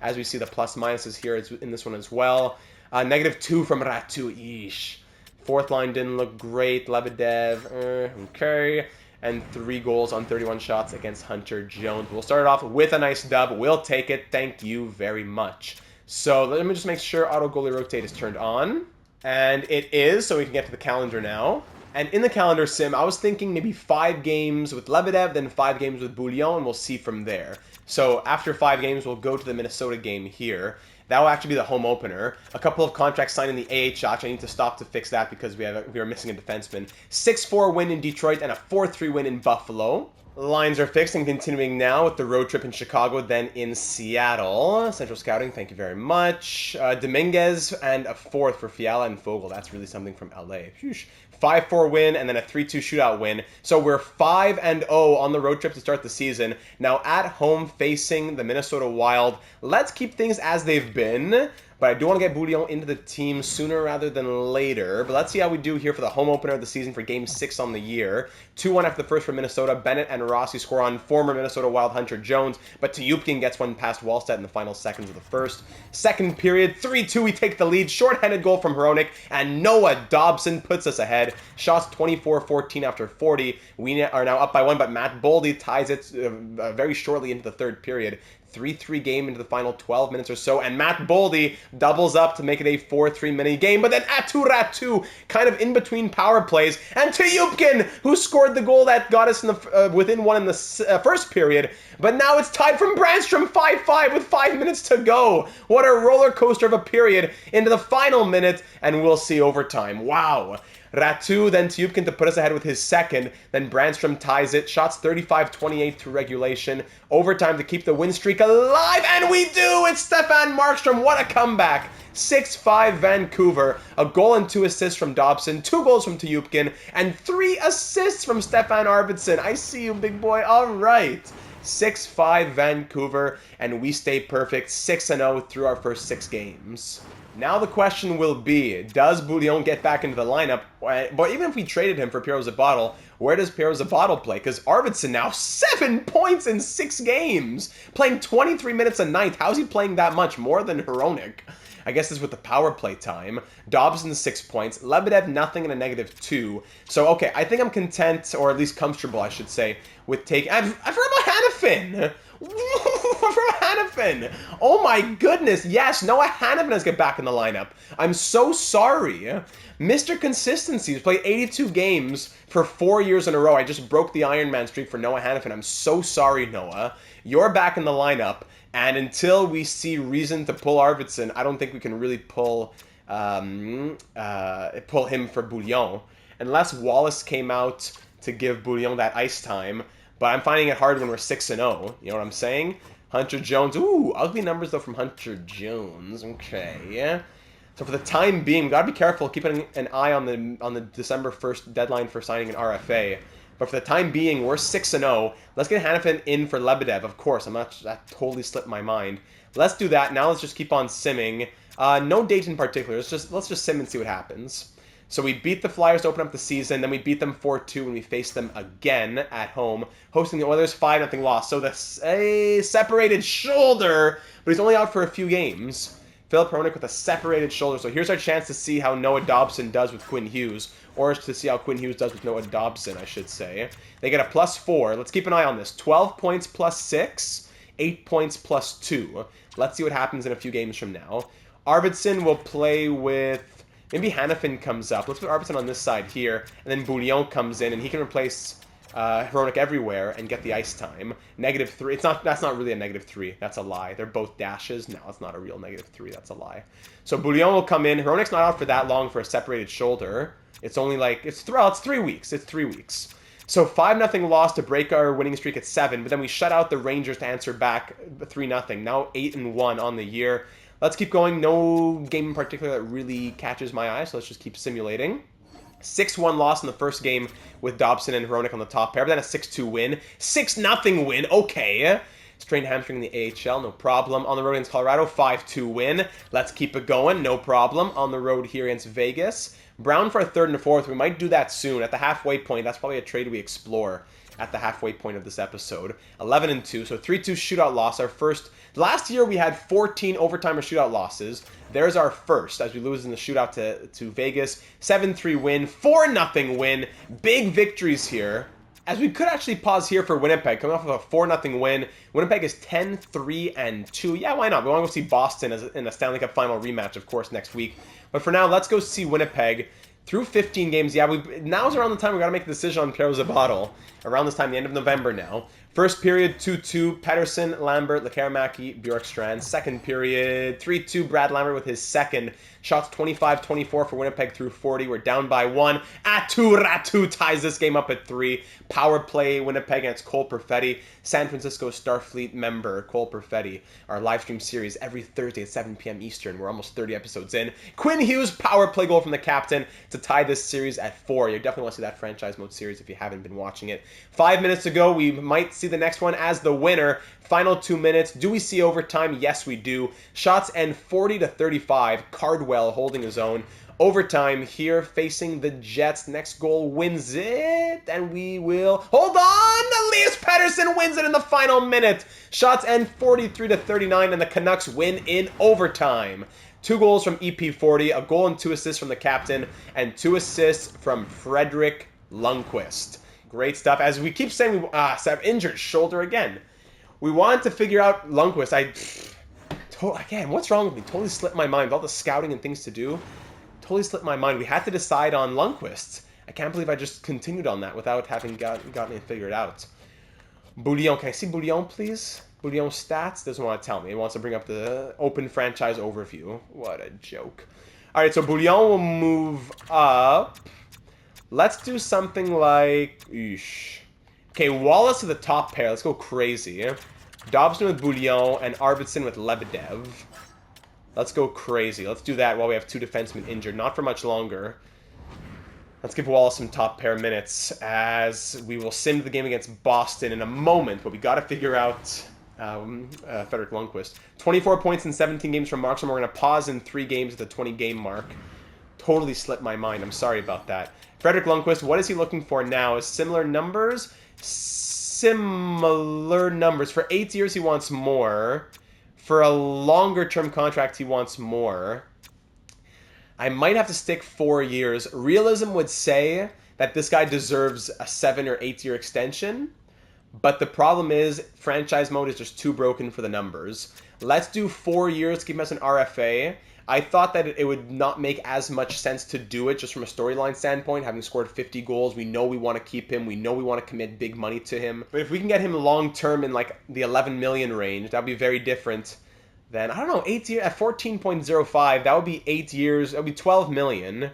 As we see the plus-minuses here in this one as well. -2 from Ratu. Eesh. Fourth line didn't look great. Lebedev, okay. And 3 goals on 31 shots against Hunter Jones. We'll start it off with a nice dub. We'll take it. Thank you very much. So let me just make sure auto goalie rotate is turned on. And it is, so we can get to the calendar now. And in the calendar sim, I was thinking maybe 5 games with Lebedev, then 5 games with Bouillon, and we'll see from there. So after 5 games, we'll go to the Minnesota game here. That will actually be the home opener. A couple of contracts signed in the AHL. Actually, I need to stop to fix that because we are missing a defenseman. 6-4 win in Detroit and a 4-3 win in Buffalo. Lines are fixed and continuing now with the road trip in Chicago, then in Seattle. Central Scouting, thank you very much. Dominguez and a fourth for Fiala and Fogel. That's really something from LA. 5-4 win and then a 3-2 shootout win. So we're 5-0 on the road trip to start the season. Now at home facing the Minnesota Wild. Let's keep things as they've been. But I do want to get Bouillon into the team sooner rather than later. But let's see how we do here for the home opener of the season for Game 6 on the year. 2-1 after the first for Minnesota. Bennett and Rossi score on former Minnesota Wild Hunter Jones. But Tyupkin gets one past Wallstedt in the final seconds of the first. Second period, 3-2, we take the lead. Shorthanded goal from Hronek. And Noah Dobson puts us ahead. Shots 24-14 after 40. We are now up by one, but Matt Boldy ties it very shortly into the third period. 3-3 game into the final 12 minutes or so, and Matt Boldy doubles up to make it a 4-3 mini game, but then Ratu kind of in between power plays, and Tyupkin, who scored the goal that got us in the within one in the first period, but now it's tied from Brandstrom 5-5 with 5 minutes to go. What a roller coaster of a period into the final minute, and we'll see overtime. Wow. Ratu, then Tyupkin to put us ahead with his second. Then Brandstrom ties it. Shots 35-28 through regulation. Overtime to keep the win streak alive. And we do! It's Stefan Markstrom. What a comeback. 6-5 Vancouver. A goal and 2 assists from Dobson. 2 goals from Tyupkin. And 3 assists from Stefan Arvidsson. I see you, big boy. All right. 6-5 Vancouver. And we stay perfect. 6-0 through our first 6 games. Now the question will be, does Bouillon get back into the lineup? But even if we traded him for Piero Zabatl, where does Piero Zabatl play? Because Arvidsson now 7 points in 6 games, playing 23 minutes a night. How's he playing that much? More than Hronek. I guess this is with the power play time. Dobson 6 points. Lebedev nothing and a -2. So, okay, I think I'm content, or at least comfortable, I should say, with taking... I forgot about Hanifin! Hanifin! Oh my goodness, yes, Noah Hanifin has get back in the lineup. I'm so sorry. Mr. Consistency has played 82 games for 4 years in a row. I just broke the Ironman streak for Noah Hanifin. I'm so sorry, Noah. You're back in the lineup, and until we see reason to pull Arvidsson, I don't think we can really pull him for Bouillon. Unless Wallace came out to give Bouillon that ice time. But I'm finding it hard when we're 6-0. You know what I'm saying? Hunter Jones. Ooh, ugly numbers, though, from Hunter Jones. Okay, yeah. So for the time being, we got to be careful keeping an eye on the December 1st deadline for signing an RFA. But for the time being, we're 6-0. Let's get Hanifin in for Lebedev. Of course, that totally slipped my mind. Let's do that. Now let's just keep on simming. No date in particular. Let's just sim and see what happens. So we beat the Flyers to open up the season, then we beat them 4-2 when we faced them again at home, hosting the Oilers 5-0 loss. So the separated shoulder, but he's only out for a few games. Philip Hronek with a separated shoulder. So here's our chance to see how Noah Dobson does with Quinn Hughes, or to see how Quinn Hughes does with Noah Dobson, I should say. They get a +4. Let's keep an eye on this. 12 points +6, 8 points +2. Let's see what happens in a few games from now. Arvidsson will play with... Maybe Hanifin comes up. Let's put Arvidsson on this side here, and then Bouillon comes in, and he can replace Hronek everywhere and get the ice time. -3. That's not really a -3. That's a lie. They're both dashes. No, it's not a real -3. That's a lie. So Bouillon will come in. Hronek's not out for that long for a separated shoulder. It's only like it's 3 weeks. It's 3 weeks. So 5-0 loss to break our winning streak at 7, but then we shut out the Rangers to answer back 3-0. Now 8-1 on the year. Let's keep going. No game in particular that really catches my eye, so let's just keep simulating. 6-1 loss in the first game with Dobson and Hronek on the top pair, but then a 6-2 win. 6-0 win, okay. Strained hamstring in the AHL, no problem. On the road against Colorado, 5-2 win. Let's keep it going, no problem. On the road here against Vegas. Brown for a third and a fourth. We might do that soon. At the halfway point, that's probably a trade we explore at the halfway point of this episode. 11-2, so 3-2 shootout loss, our first... Last year, we had 14 overtime or shootout losses. There's our first, as we lose in the shootout to Vegas. 7-3 win, 4-0 win. Big victories here. As we could actually pause here for Winnipeg, coming off of a 4-0 win. Winnipeg is 10-3-2. Yeah, why not? We want to go see Boston in a Stanley Cup Final rematch, of course, next week. But for now, let's go see Winnipeg. Through 15 games, yeah, now's around the time we got to make a decision on Piero Zabatl. Around this time, the end of November now. First period, 2-2, Pettersson, Lambert, Lekkerimäki, Bjorkstrand. Second period, 3-2, Brad Lambert with his second. Shots 25-24 for Winnipeg through 40. We're down by 1. Ratu ties this game up at 3. Power play, Winnipeg against Cole Perfetti. San Francisco Starfleet member, Cole Perfetti. Our live stream series every Thursday at 7 p.m. Eastern. We're almost 30 episodes in. Quinn Hughes, power play goal from the captain to tie this series at 4. You definitely want to see that franchise mode series if you haven't been watching it. 5 minutes to go. We might see the next one as the winner. Final 2 minutes. Do we see overtime? Yes, we do. Shots end 40-35. Cardwell holding his own. Overtime here facing the Jets. Next goal wins it. And we will... Hold on! Elias Pettersson wins it in the final minute. Shots end 43-39 and the Canucks win in overtime. 2 goals from EP40, a goal and 2 assists from the captain, and 2 assists from Fredrik Lundqvist. Great stuff. As we keep saying, injured shoulder again. We wanted to figure out Lundqvist. Again, what's wrong with me? Totally slipped my mind. With all the scouting and things to do, totally slipped my mind. We had to decide on Lundqvist. I can't believe I just continued on that without having gotten it figured out. Bouillon. Can I see Bouillon, please? Bouillon stats. Doesn't want to tell me. He wants to bring up the open franchise overview. What a joke. All right, so Bouillon will move up. Let's do something like... Okay, Wallace to the top pair. Let's go crazy. Dobson with Bouillon and Arvidsson with Lebedev. Let's go crazy. Let's do that while we have 2 defensemen injured. Not for much longer. Let's give Wallace some top pair minutes as we will sim to the game against Boston in a moment. But we got to figure out Fredrik Lundqvist. 24 points in 17 games from Markstrom. We're going to pause in 3 games at the 20-game mark. Totally slipped my mind. I'm sorry about that. Fredrik Lundqvist, what is he looking for now? Similar numbers? Similar numbers. For 8 years, he wants more. For a longer-term contract, he wants more. I might have to stick 4 years. Realism would say that this guy deserves a 7 or 8 year extension. But the problem is, franchise mode is just too broken for the numbers. Let's do 4 years to keep him as an RFA. I thought that it would not make as much sense to do it just from a storyline standpoint. Having scored 50 goals, we know we want to keep him. We know we want to commit big money to him. But if we can get him long-term in like the 11 million range, that would be very different than, I don't know, 8 years at 14.05. That would be 8 years. That would be 12 million.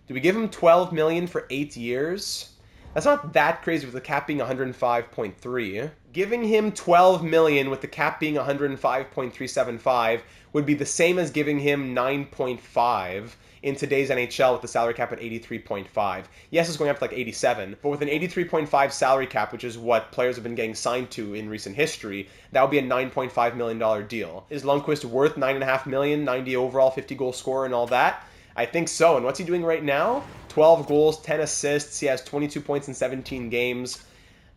Do we give him 12 million for 8 years? That's not that crazy with the cap being 105.3. Giving him 12 million with the cap being 105.375 would be the same as giving him 9.5 in today's NHL with the salary cap at 83.5. Yes, it's going up to like 87, but with an 83.5 salary cap, which is what players have been getting signed to in recent history, that would be a $9.5 million deal. Is Lundqvist worth $9.5 million, 90 overall, 50 goal scorer and all that? I think so. And what's he doing right now? 12 goals, 10 assists. He has 22 points in 17 games.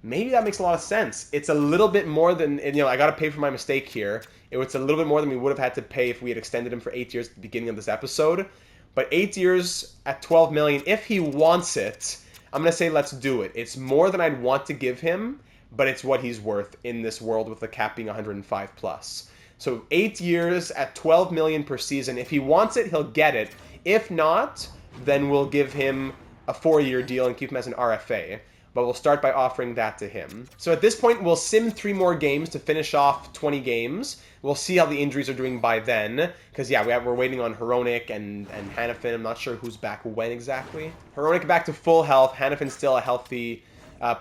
Maybe that makes a lot of sense. It's a little bit more than, I got to pay for my mistake here. It's a little bit more than we would have had to pay if we had extended him for 8 years at the beginning of this episode. But 8 years at 12 million, if he wants it, I'm going to say let's do it. It's more than I'd want to give him, but it's what he's worth in this world with the cap being 105 plus. So 8 years at 12 million per season. If he wants it, he'll get it. If not, then we'll give him a 4-year deal and keep him as an RFA. But we'll start by offering that to him. So at this point, we'll sim 3 more games to finish off 20 games. We'll see how the injuries are doing by then. Because, yeah, we're waiting on Hronek and Hanifin. I'm not sure who's back when exactly. Hronek back to full health. Hanifin's still a healthy,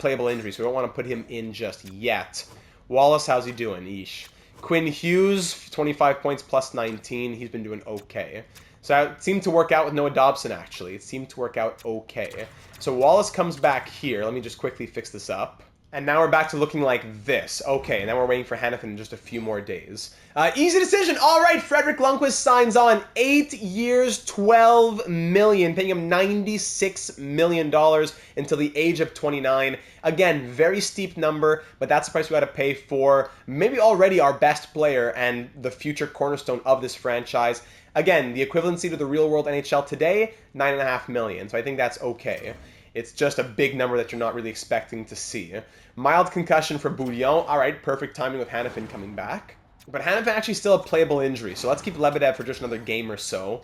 playable injury, so we don't want to put him in just yet. Wallace, how's he doing? Eesh. Quinn Hughes, 25 points plus 19. He's been doing okay. So it seemed to work out with Noah Dobson, actually. It seemed to work out okay. So Wallace comes back here. Let me just quickly fix this up. And now we're back to looking like this. Okay, and then we're waiting for Hanifin in just a few more days. Easy decision. All right, Fredrik Lundqvist signs on. 8 years, 12 million, paying him $96 million until the age of 29. Again, very steep number, but that's the price we got to pay for maybe already our best player and the future cornerstone of this franchise. Again, the equivalency to the real-world NHL today, $9.5 million. So I think that's okay. It's just a big number that you're not really expecting to see. Mild concussion for Bouillon. All right, perfect timing with Hanifin coming back. But Hanifin actually still a playable injury, so let's keep Lebedev for just another game or so.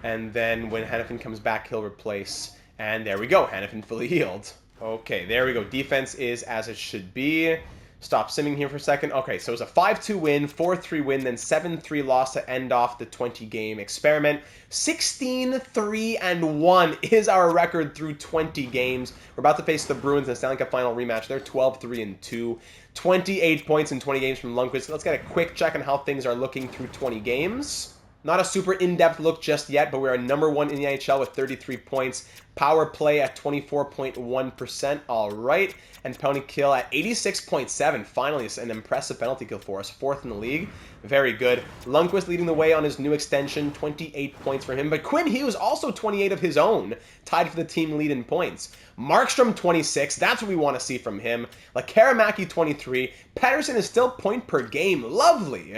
And then when Hanifin comes back, he'll replace. And there we go, Hanifin fully healed. Okay, there we go. Defense is as it should be. Stop simming here for a second. Okay, so it was a 5-2 win, 4-3 win, then 7-3 loss to end off the 20-game experiment. 16-3-1 is our record through 20 games. We're about to face the Bruins in the Stanley Cup Final rematch. They're 12-3-2. 28 points in 20 games from Lundqvist. Let's get a quick check on how things are looking through 20 games. Not a super in-depth look just yet, but we are number 1 in the NHL with 33 points. Power play at 24.1%. All right. And penalty kill at 86.7. Finally, an impressive penalty kill for us. 4th in the league. Very good. Lundqvist leading the way on his new extension. 28 points for him. But Quinn Hughes also 28 of his own. Tied for the team lead in points. Markstrom 26. That's what we want to see from him. Lekaramäki 23. Pettersson is still point per game. Lovely.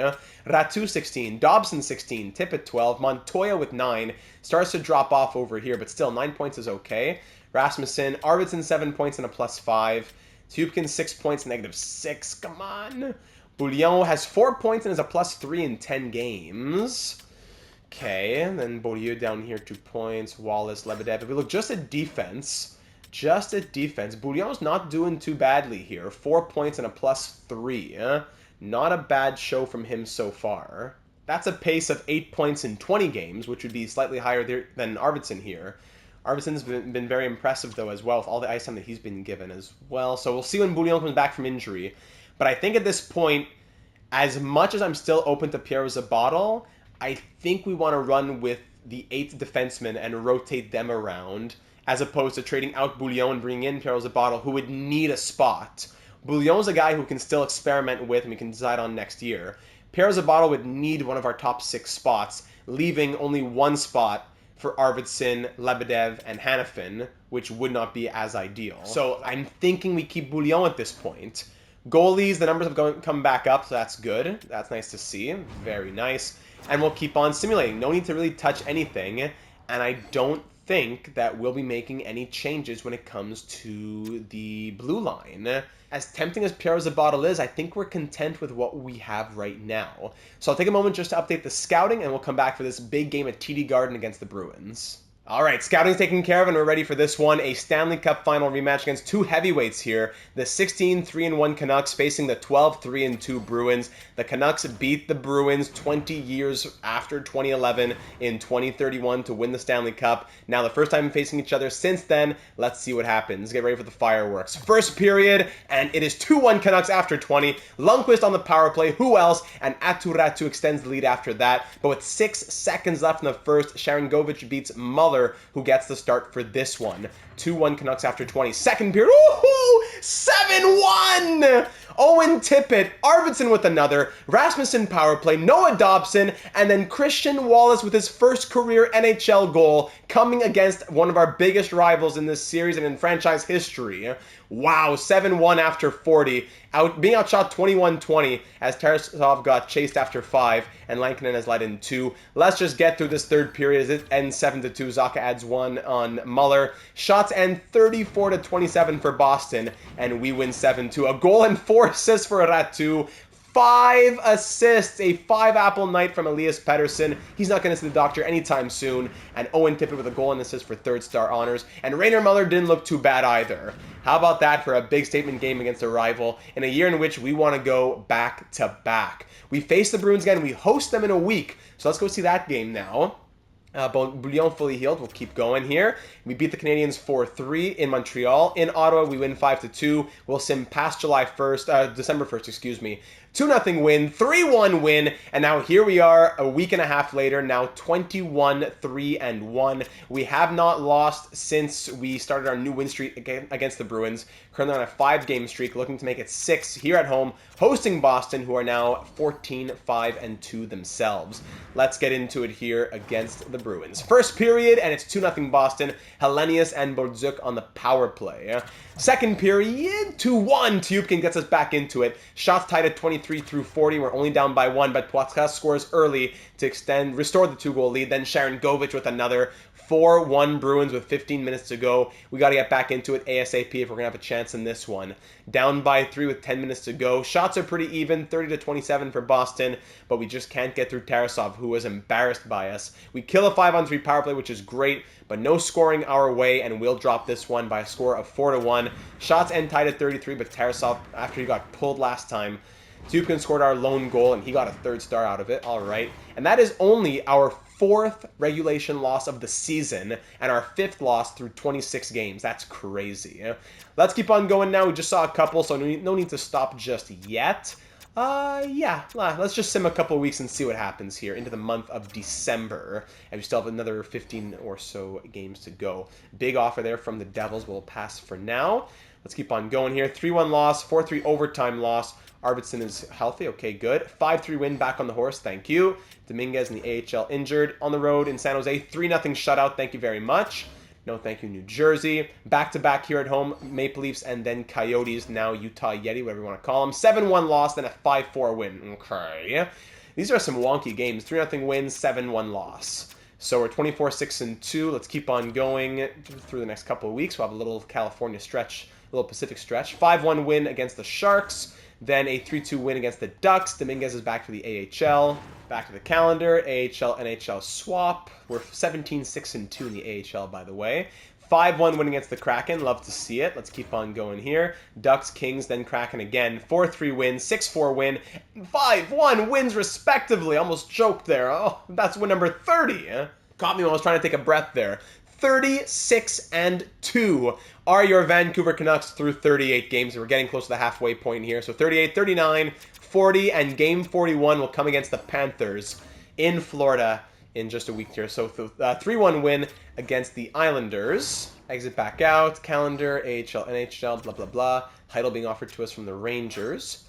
Ratu 16. Dobson 16. Tippett 12. Montoya with 9. Starts to drop off over here, but still 9 points is okay. Rasmussen, Arvidsson 7 points and a +5. Tubkin 6 points, -6. Come on. Bouillon has 4 points and is a +3 in 10 games. Okay, and then Beaulieu down here 2 points. Wallace, Lebedev. If we look just at defense, Bouillon's not doing too badly here. 4 points and a +3. Not a bad show from him so far. That's a pace of 8 points in 20 games, which would be slightly higher than Arvidsson here. Arvidsson's been very impressive, though, as well, with all the ice time that he's been given as well. So we'll see when Bouillon comes back from injury. But I think at this point, as much as I'm still open to Pierre Zabotal, I think we want to run with the 8th defenseman and rotate them around, as opposed to trading out Bouillon and bringing in Pierre Zabotal, who would need a spot. Bouillon's a guy who can still experiment with and we can decide on next year. Pierre Zabotal would need one of our top 6 spots, leaving only 1 spot for Arvidsson, Lebedev, and Hanifin, which would not be as ideal. So I'm thinking we keep Bouillon at this point. Goalies, the numbers have come back up, so that's good. That's nice to see. Very nice. And we'll keep on simulating. No need to really touch anything. And I don't think that we'll be making any changes when it comes to the blue line. As tempting as Pierre Zabotal is, I think we're content with what we have right now. So I'll take a moment just to update the scouting, and we'll come back for this big game at TD Garden against the Bruins. All right, scouting's taken care of, and we're ready for this one. A Stanley Cup Final rematch against 2 heavyweights here. The 16-3-1 Canucks facing the 12-3-2 Bruins. The Canucks beat the Bruins 20 years after 2011 in 2031 to win the Stanley Cup. Now the first time facing each other since then. Let's see what happens. Get ready for the fireworks. First period, and it is 2-1 Canucks after 20. Lundqvist on the power play. Who else? And Aturatu extends the lead after that. But with 6 seconds left in the first, Sharangovich beats Muller, who gets the start for this one. 2-1 Canucks after 20. Second period, woohoo! 7-1! Owen Tippett, Arvidsson with another, Rasmussen power play, Noah Dobson, and then Christian Wallace with his first career NHL goal, coming against one of our biggest rivals in this series and in franchise history. Wow, 7-1 after 40, being outshot 21-20 as Tarasov got chased after 5, and Lankinen has led in 2. Let's just get through this third period as it ends 7-2. Zacha adds 1 on Muller. Shots end 34-27 for Boston, and we win 7-2. A goal and 4 assists for Ratu. 5 assists, a 5-apple night from Elias Pettersson. He's not going to see the doctor anytime soon. And Owen Tippett with a goal and assist for 3rd-star honors. And Rainer Muller didn't look too bad either. How about that for a big statement game against a rival in a year in which we want to go back-to-back? We face the Bruins again. We host them in a week. So let's go see that game now. Bouillon fully healed. We'll keep going here. We beat the Canadiens 4-3 in Montreal. In Ottawa, we win 5-2. We'll sim past December 1st, excuse me. 2-0 win, 3-1 win, and now here we are a week and a half later, now 21-3-1. We have not lost since we started our new win streak against the Bruins. Currently on a 5-game streak, looking to make it 6 here at home, hosting Boston, who are now 14-5-2 themselves. Let's get into it here against the Bruins. First period, and it's 2-0 Boston. Hellenius and Bordzuk on the power play. Second period, 2-1. Tubkin gets us back into it. Shots tied at 23 23 through 40. We're only down by 1, but Poitras scores early to restore the 2-goal lead. Then Sharon Govich with another. 4-1 Bruins with 15 minutes to go. We got to get back into it ASAP if we're going to have a chance in this one. Down by 3 with 10 minutes to go. Shots are pretty even, 30-27 for Boston, but we just can't get through Tarasov, who was embarrassed by us. We kill a 5-on-3 power play, which is great, but no scoring our way, and we'll drop this one by a score of 4-1. Shots end tied at 33, but Tarasov, after he got pulled last time, Zubkin scored our lone goal, and he got a 3rd star out of it. All right. And that is only our 4th regulation loss of the season and our 5th loss through 26 games. That's crazy. Let's keep on going now. We just saw a couple, so no need to stop just yet. Yeah, let's just sim a couple weeks and see what happens here into the month of December. And we still have another 15 or so games to go. Big offer there from the Devils. We'll pass for now. Let's keep on going here. 3-1 loss, 4-3 overtime loss. Arvidsson is healthy. Okay, good. 5-3 win back on the horse. Thank you. Dominguez in the AHL injured. On the road in San Jose. 3-0 shutout. Thank you very much. No thank you, New Jersey. Back-to-back here at home. Maple Leafs and then Coyotes. Now Utah Yeti, whatever you want to call them. 7-1 loss, then a 5-4 win. Okay. These are some wonky games. 3-0 win, 7-1 loss. So we're 24-6-2. Let's keep on going through the next couple of weeks. We'll have a little California stretch, a little Pacific stretch. 5-1 win against the Sharks. Then a 3-2 win against the Ducks. Dominguez is back for the AHL. Back to the calendar. AHL, NHL swap. We're 17-6-2 in the AHL, by the way. 5-1 win against the Kraken. Love to see it. Let's keep on going here. Ducks, Kings, then Kraken again. 4-3 win, 6-4 win, 5-1 wins respectively. Almost choked there. Oh, that's win number 30. Caught me when I was trying to take a breath there. 36-2 are your Vancouver Canucks through 38 games. We're getting close to the halfway point here. So 38, 39, 40, and game 41 will come against the Panthers in Florida in just a week here. So 3-1 win against the Islanders. Exit back out. Calendar, AHL, NHL, blah, blah, blah. Title being offered to us from the Rangers.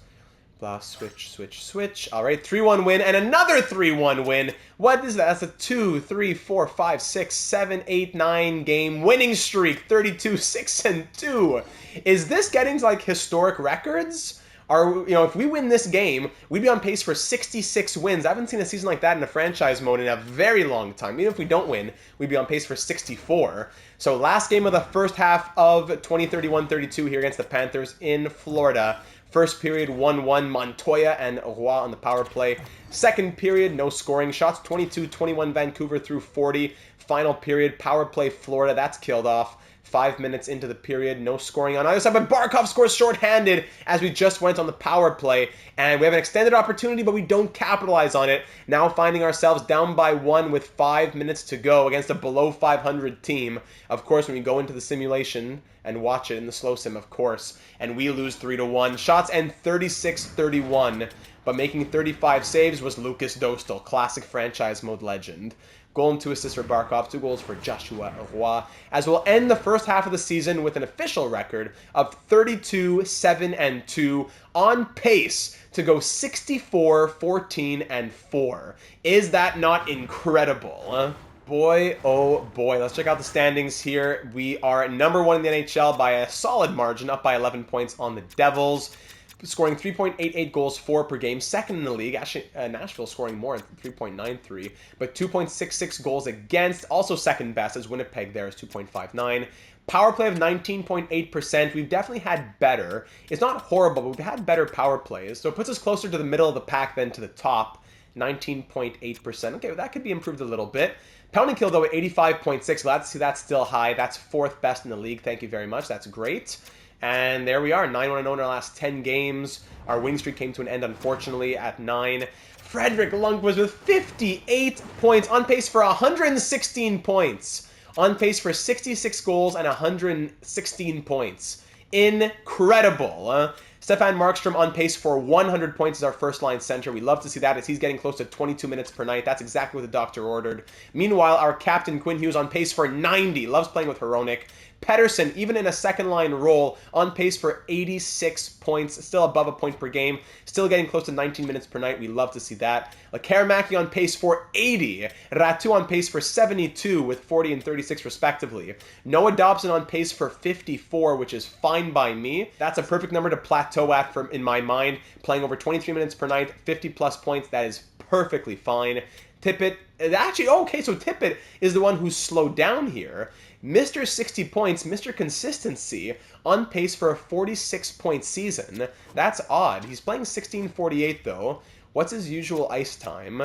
Blah, switch. All right, 3-1 win and another 3-1 win. What is that? That's a 2, 3, 4, 5, 6, 7, 8, 9 game winning streak. 32-6-2. Is this getting to like historic records? If we win this game, we'd be on pace for 66 wins. I haven't seen a season like that in a franchise mode in a very long time. Even if we don't win, we'd be on pace for 64. So last game of the first half of 2031-32 here against the Panthers in Florida. First period, 1-1, Montoya and Roy on the power play. Second period, no scoring shots, 22-21 Vancouver through 40. Final period, power play Florida, that's killed off. 5 minutes into the period, no scoring on either side, but Barkov scores shorthanded as we just went on the power play. And we have an extended opportunity, but we don't capitalize on it. Now finding ourselves down by 1 with 5 minutes to go against a below 500 team. Of course, when we go into the simulation and watch it in the slow sim, of course, and we lose 3-1. Shots end 36-31, but making 35 saves was Lucas Dostal, classic franchise mode legend. Goal and 2 assists for Barkov, 2 goals for Joshua Roy, as we'll end the first half of the season with an official record of 32-7-2, on pace to go 64-14-4. Is that not incredible? Huh? Boy, oh boy. Let's check out the standings here. We are number 1 in the NHL by a solid margin, up by 11 points on the Devils. Scoring 3.88 goals per game, second in the league. Actually, Nashville scoring more at 3.93, but 2.66 goals against, also second best, as Winnipeg there is 2.59. Power play of 19.8%. We've definitely had better. It's not horrible, but we've had better power plays, so it puts us closer to the middle of the pack than to the top. 19.8%. Okay, well, that could be improved a little bit. Pounding kill, though, at 85.6. Glad to see that's still high. That's 4th best in the league. Thank you very much. That's great. And there we are, 9-1-0 in our last 10 games. Our winning streak came to an end, unfortunately, at 9. Frederick Lundqvist with 58 points, on pace for 116 points. On pace for 66 goals and 116 points. Incredible. Stefan Markstrom on pace for 100 points as our first-line center. We love to see that as he's getting close to 22 minutes per night. That's exactly what the doctor ordered. Meanwhile, our captain, Quinn Hughes, on pace for 90. Loves playing with Hronik. Pedersen, even in a second-line role, on pace for 86 points, still above a point per game, still getting close to 19 minutes per night. We love to see that. Lekaramaki on pace for 80. Ratu on pace for 72 with 40 and 36 respectively. Noah Dobson on pace for 54, which is fine by me. That's a perfect number to plateau plateau at in my mind. Playing over 23 minutes per night, 50-plus points, that is perfectly fine. Tippett, actually, okay, so Tippett is the one who's slowed down here. Mr. 60 points, Mr. Consistency, on pace for a 46-point season. That's odd. He's playing 16:48, though. What's his usual ice time?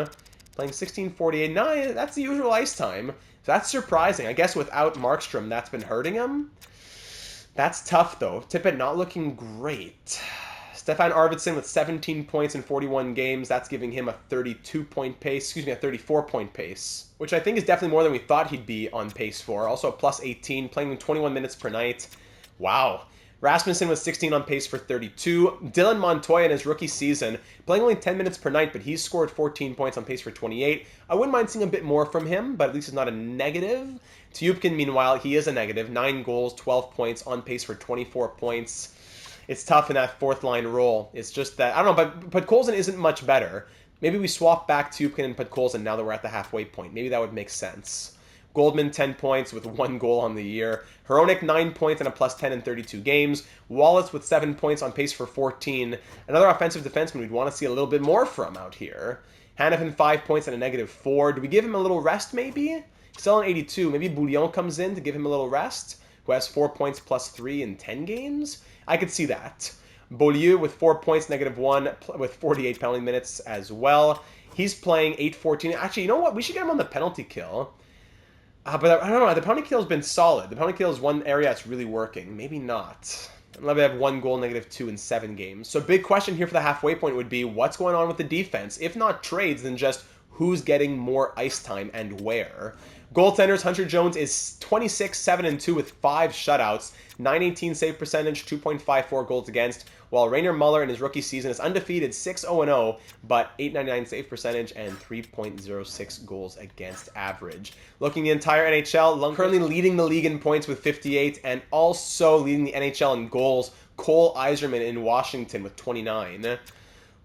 Playing 16:48. No, that's the usual ice time. So that's surprising. I guess without Markstrom, that's been hurting him. That's tough, though. Tippett not looking great. Stefan Arvidsson with 17 points in 41 games. That's giving him a 32-point pace. Excuse me, a 34-point pace, which I think is definitely more than we thought he'd be on pace for. Also a plus 18, playing 21 minutes per night. Wow. Rasmussen was 16 on pace for 32. Dylan Montoya in his rookie season, playing only 10 minutes per night, but he's scored 14 points on pace for 28. I wouldn't mind seeing a bit more from him, but at least it's not a negative. Tiyupkin, meanwhile, he is a negative. 9 goals, 12 points, on pace for 24 points. It's tough in that fourth line role. It's just that, I don't know, but Podkolzin isn't much better. Maybe we swap back Tiyupkin and Podkolzin now that we're at the halfway point. Maybe that would make sense. Goldman, 10 points with 1 goal on the year. Hronek, 9 points and a plus 10 in 32 games. Wallace with 7 points on pace for 14. Another offensive defenseman we'd want to see a little bit more from out here. Hanifin, 5 points and a negative 4. Do we give him a little rest, maybe? Still on 82. Maybe Bouillon comes in to give him a little rest, who has 4 points plus 3 in 10 games? I could see that. Beaulieu with 4 points, negative 1, with 48 penalty minutes as well. He's playing 8-14. Actually, you know what? We should get him on the penalty kill. But I don't know. The penalty kill has been solid. The penalty kill is one area that's really working. Maybe not. Let me have 1 goal, negative 2 in 7 games. So big question here for the halfway point would be, what's going on with the defense? If not trades, then just who's getting more ice time and where? Goaltenders, Hunter Jones is 26-7-2 with 5 shutouts, 918 save percentage, 2.54 goals against, while Rainer Muller in his rookie season is undefeated, 6-0-0, but 899 save percentage and 3.06 goals against average. Looking the entire NHL, currently leading the league in points with 58, and also leading the NHL in goals, Cole Eiserman in Washington with 29.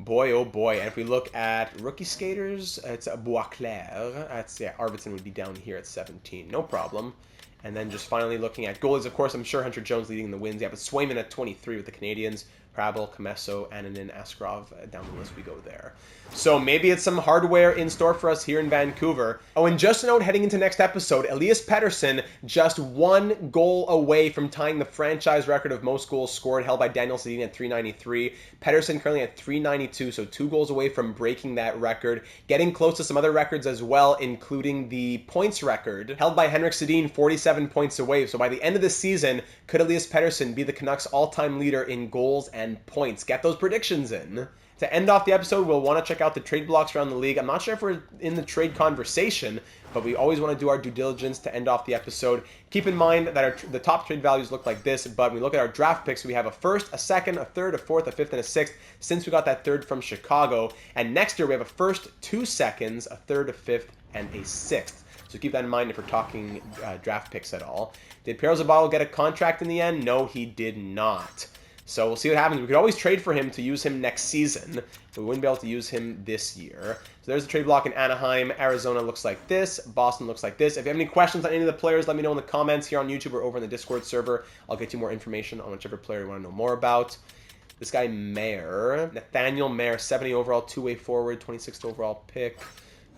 Boy, oh boy. And if we look at rookie skaters, it's Boisclair. That's, yeah, Arvidsson would be down here at 17. No problem. And then just finally looking at goalies, of course, I'm sure Hunter Jones leading the wins. Yeah, but Swayman at 23 with the Canadians. Prabal, Comesso, Ananin, Askarov, down the list we go there. So maybe it's some hardware in store for us here in Vancouver. Oh, and just a note heading into next episode, Elias Pettersson just 1 goal away from tying the franchise record of most goals scored, held by Daniel Sedin at 393. Pettersson currently at 392, so 2 goals away from breaking that record. Getting close to some other records as well, including the points record, held by Henrik Sedin, 47 points away. So by the end of the season, could Elias Pettersson be the Canucks' all-time leader in goals and points? Get those predictions in. To end off the episode, we'll want to check out the trade blocks around the league. I'm not sure if we're in the trade conversation, but we always want to do our due diligence to end off the episode. Keep in mind that the top trade values look like this, but when we look at our draft picks, we have a first, a second, a third, a fourth, a fifth, and a sixth, since we got that third from Chicago. And next year, we have a first, 2 seconds, a third, a fifth, and a sixth. So keep that in mind if we're talking draft picks at all. Did Pierre Zabato get a contract in the end? No, he did not. So we'll see what happens. We could always trade for him to use him next season, but we wouldn't be able to use him this year. So there's the trade block in Anaheim. Arizona looks like this. Boston looks like this. If you have any questions on any of the players, let me know in the comments here on YouTube or over in the Discord server. I'll get you more information on whichever player you want to know more about. This guy, Mayer. Nathaniel Mayer, 70 overall, two-way forward, 26th overall pick.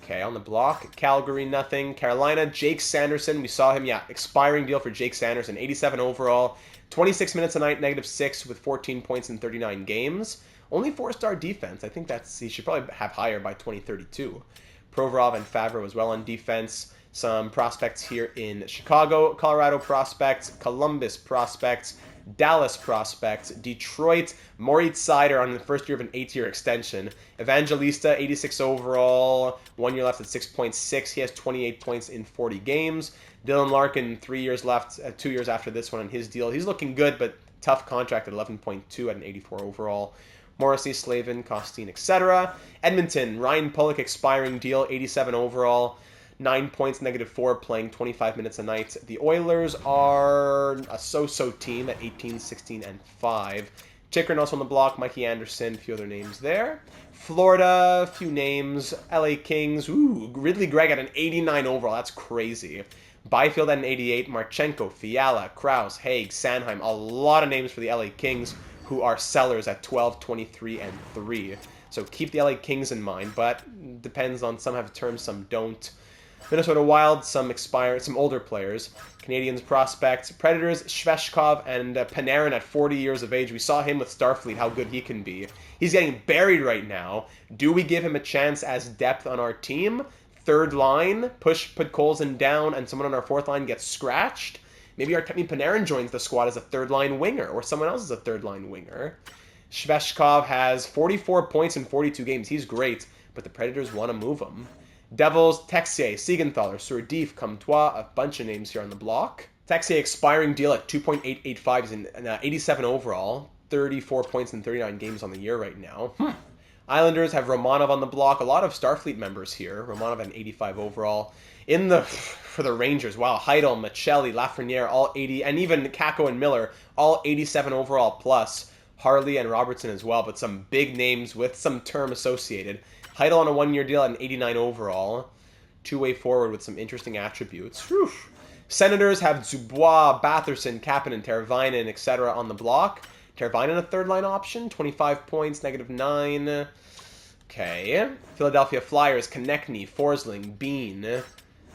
Okay, on the block, Calgary, nothing. Carolina, Jake Sanderson. We saw him, yeah, expiring deal for Jake Sanderson, 87 overall. 26 minutes a night, negative 6 with 14 points in 39 games. Only 4-star defense. I think he should probably have higher by 2032. Provorov and Favre as well on defense. Some prospects here in Chicago, Colorado prospects, Columbus prospects, Dallas prospects, Detroit, Moritz Seider on the first year of an 8-year extension. Evangelista, 86 overall, 1 year left at 6.6. He has 28 points in 40 games. Dylan Larkin, 3 years left, 2 years after this one on his deal. He's looking good, but tough contract at 11.2 at an 84 overall. Morrissey, Slavin, Costin, etc. Edmonton, Ryan Pulock expiring deal, 87 overall. 9 points, negative 4, playing 25 minutes a night. The Oilers are a so-so team at 18, 16, and 5. Chikrin also on the block, Mikey Anderson, a few other names there. Florida, a few names. LA Kings, ooh, Ridley Gregg at an 89 overall, that's crazy. Byfield at an 88, Marchenko, Fiala, Krause, Haig, Sanheim, a lot of names for the LA Kings. who are sellers at 12, 23, and 3. So keep the LA Kings in mind, but depends on some have terms, some don't. Minnesota Wild, some older players. Canadiens prospects, Predators, Sveshkov, and Panarin at 40 years of age. We saw him with Starfleet, how good he can be. He's getting buried right now. Do we give him a chance as depth on our team? Third line, put Colson down, and someone on our fourth line gets scratched? Maybe Artemi Panarin joins the squad as a third-line winger, or someone else is a third-line winger. Sveshkov has 44 points in 42 games. He's great, but the Predators want to move him. Devils, Texier, Siegenthaler, Sourdif, Comtois, a bunch of names here on the block. Texier expiring deal at 2.885. He's in 87 overall, 34 points in 39 games on the year right now. Islanders have Romanov on the block. A lot of Starfleet members here. Romanov at an 85 overall. For the Rangers, wow, Heidel, Michelli, Lafreniere, all 80, and even Kakko and Miller, all 87 overall plus. Harley and Robertson as well, but some big names with some term associated. Heidel on a one-year deal at an 89 overall. Two-way forward with some interesting attributes. Whew. Senators have Dubois, Batherson, Kapanen, Teravainen, etc. on the block. Teravainen a third-line option, 25 points, -9. Okay. Philadelphia Flyers, Konechny, Forsling, Bean,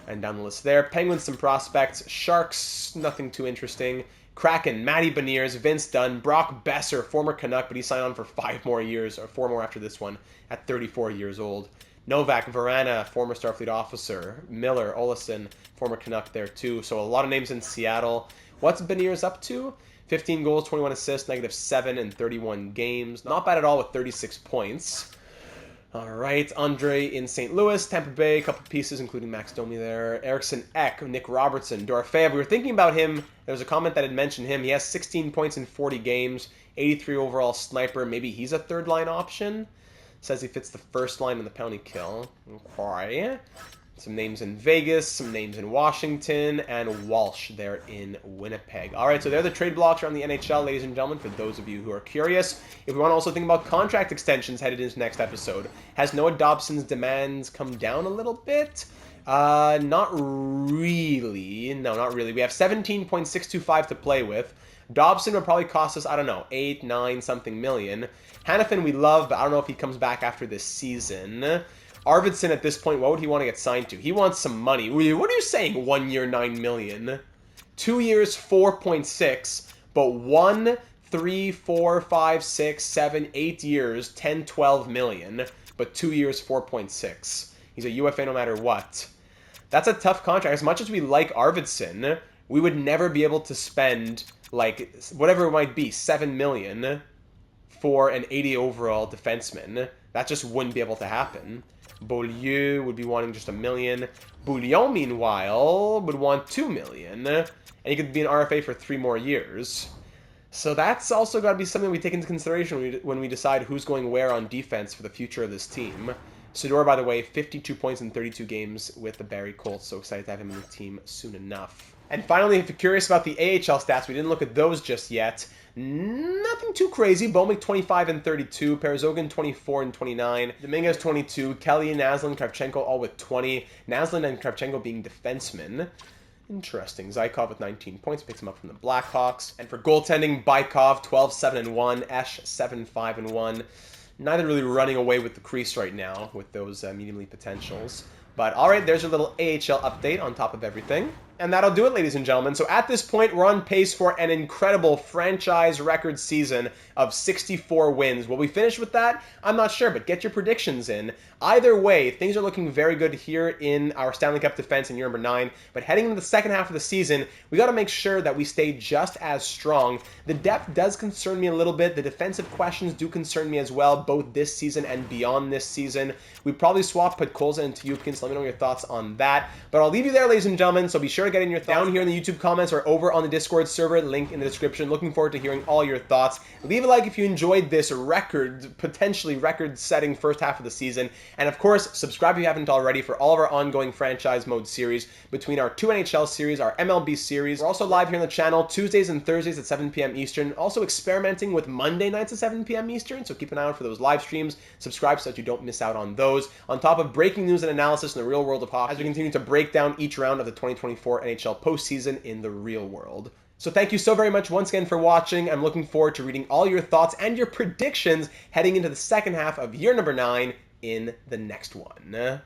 and down the list there. Penguins, some prospects. Sharks, nothing too interesting. Kraken, Matty Beniers, Vince Dunn, Brock Besser, former Canuck, but he signed on for 5 more years, or 4 more after this one, at 34 years old. Novak, Verana, former Starfleet officer. Miller, Olesen, former Canuck there too. So a lot of names in Seattle. What's Beniers up to? 15 goals, 21 assists, -7 in 31 games. Not bad at all with 36 points. All right, Andre in St. Louis, Tampa Bay, a couple pieces, including Max Domi there. Eriksson Ek, Nick Robertson, Dorofeyev. We were thinking about him. There was a comment that had mentioned him. He has 16 points in 40 games, 83 overall sniper. Maybe he's a third-line option. Says he fits the first line in the penalty kill. Okay. Some names in Vegas, some names in Washington, and Walsh there in Winnipeg. All right, so they're the trade blocks around the NHL, ladies and gentlemen, for those of you who are curious. If we want to also think about contract extensions headed into next episode, has Noah Dobson's demands come down a little bit? Not really. No, not really. We have 17.625 to play with. Dobson would probably cost us, I don't know, 8, 9 something million. Hanifin we love, but I don't know if he comes back after this season. Arvidsson at this point, what would he want to get signed to? He wants some money. What are you saying? 1 year, 9 million. 2 years, 4.6. But 1, 3, 4, 5, 6, 7, 8 years, 10, 12 million. But 2 years, 4.6. He's a UFA no matter what. That's a tough contract. As much as we like Arvidsson, we would never be able to spend, like, whatever it might be, 7 million for an 80 overall defenseman. That just wouldn't be able to happen. Beaulieu would be wanting just $1 million. Bouillon, meanwhile, would want $2 million. And he could be an RFA for 3 more years. So that's also got to be something we take into consideration when we decide who's going where on defense for the future of this team. Sador, by the way, 52 points in 32 games with the Barrie Colts. So excited to have him in the team soon enough. And finally, if you're curious about the AHL stats, we didn't look at those just yet. Nothing too crazy. Bowman 25 and 32, Perzogin 24 and 29, Dominguez 22, Kelly, Naslin, Kravchenko all with 20. Naslin and Kravchenko being defensemen. Interesting. Zykov with 19 points, picks him up from the Blackhawks. And for goaltending, Bykov 12, 7 and 1, Esch 7, 5 and 1. Neither really running away with the crease right now with those medium league potentials. But all right, there's your little AHL update on top of everything. And that'll do it, ladies and gentlemen. So at this point, we're on pace for an incredible franchise record season of 64 wins. Will we finish with that? I'm not sure, but get your predictions in. Either way, things are looking very good here in our Stanley Cup defense in year number 9. But heading into the second half of the season, we got to make sure that we stay just as strong. The depth does concern me a little bit. The defensive questions do concern me as well, both this season and beyond this season. We probably swap Podkolzin and Tyupkin, so let me know your thoughts on that. But I'll leave you there, ladies and gentlemen, so be sure to get in your thoughts down here in the YouTube comments or over on the Discord server, link in the description. Looking forward to hearing all your thoughts. Leave a like if you enjoyed this potentially record-setting first half of the season. And of course, subscribe if you haven't already for all of our ongoing franchise mode series between our 2 NHL series, our MLB series. We're also live here on the channel Tuesdays and Thursdays at 7 p.m. Eastern. Also experimenting with Monday nights at 7 p.m. Eastern, so keep an eye out for those live streams. Subscribe so that you don't miss out on those. On top of breaking news and analysis in the real world of hockey, as we continue to break down each round of the 2024 NHL postseason in the real world. So thank you so very much once again for watching. I'm looking forward to reading all your thoughts and your predictions heading into the second half of year number 9 in the next one.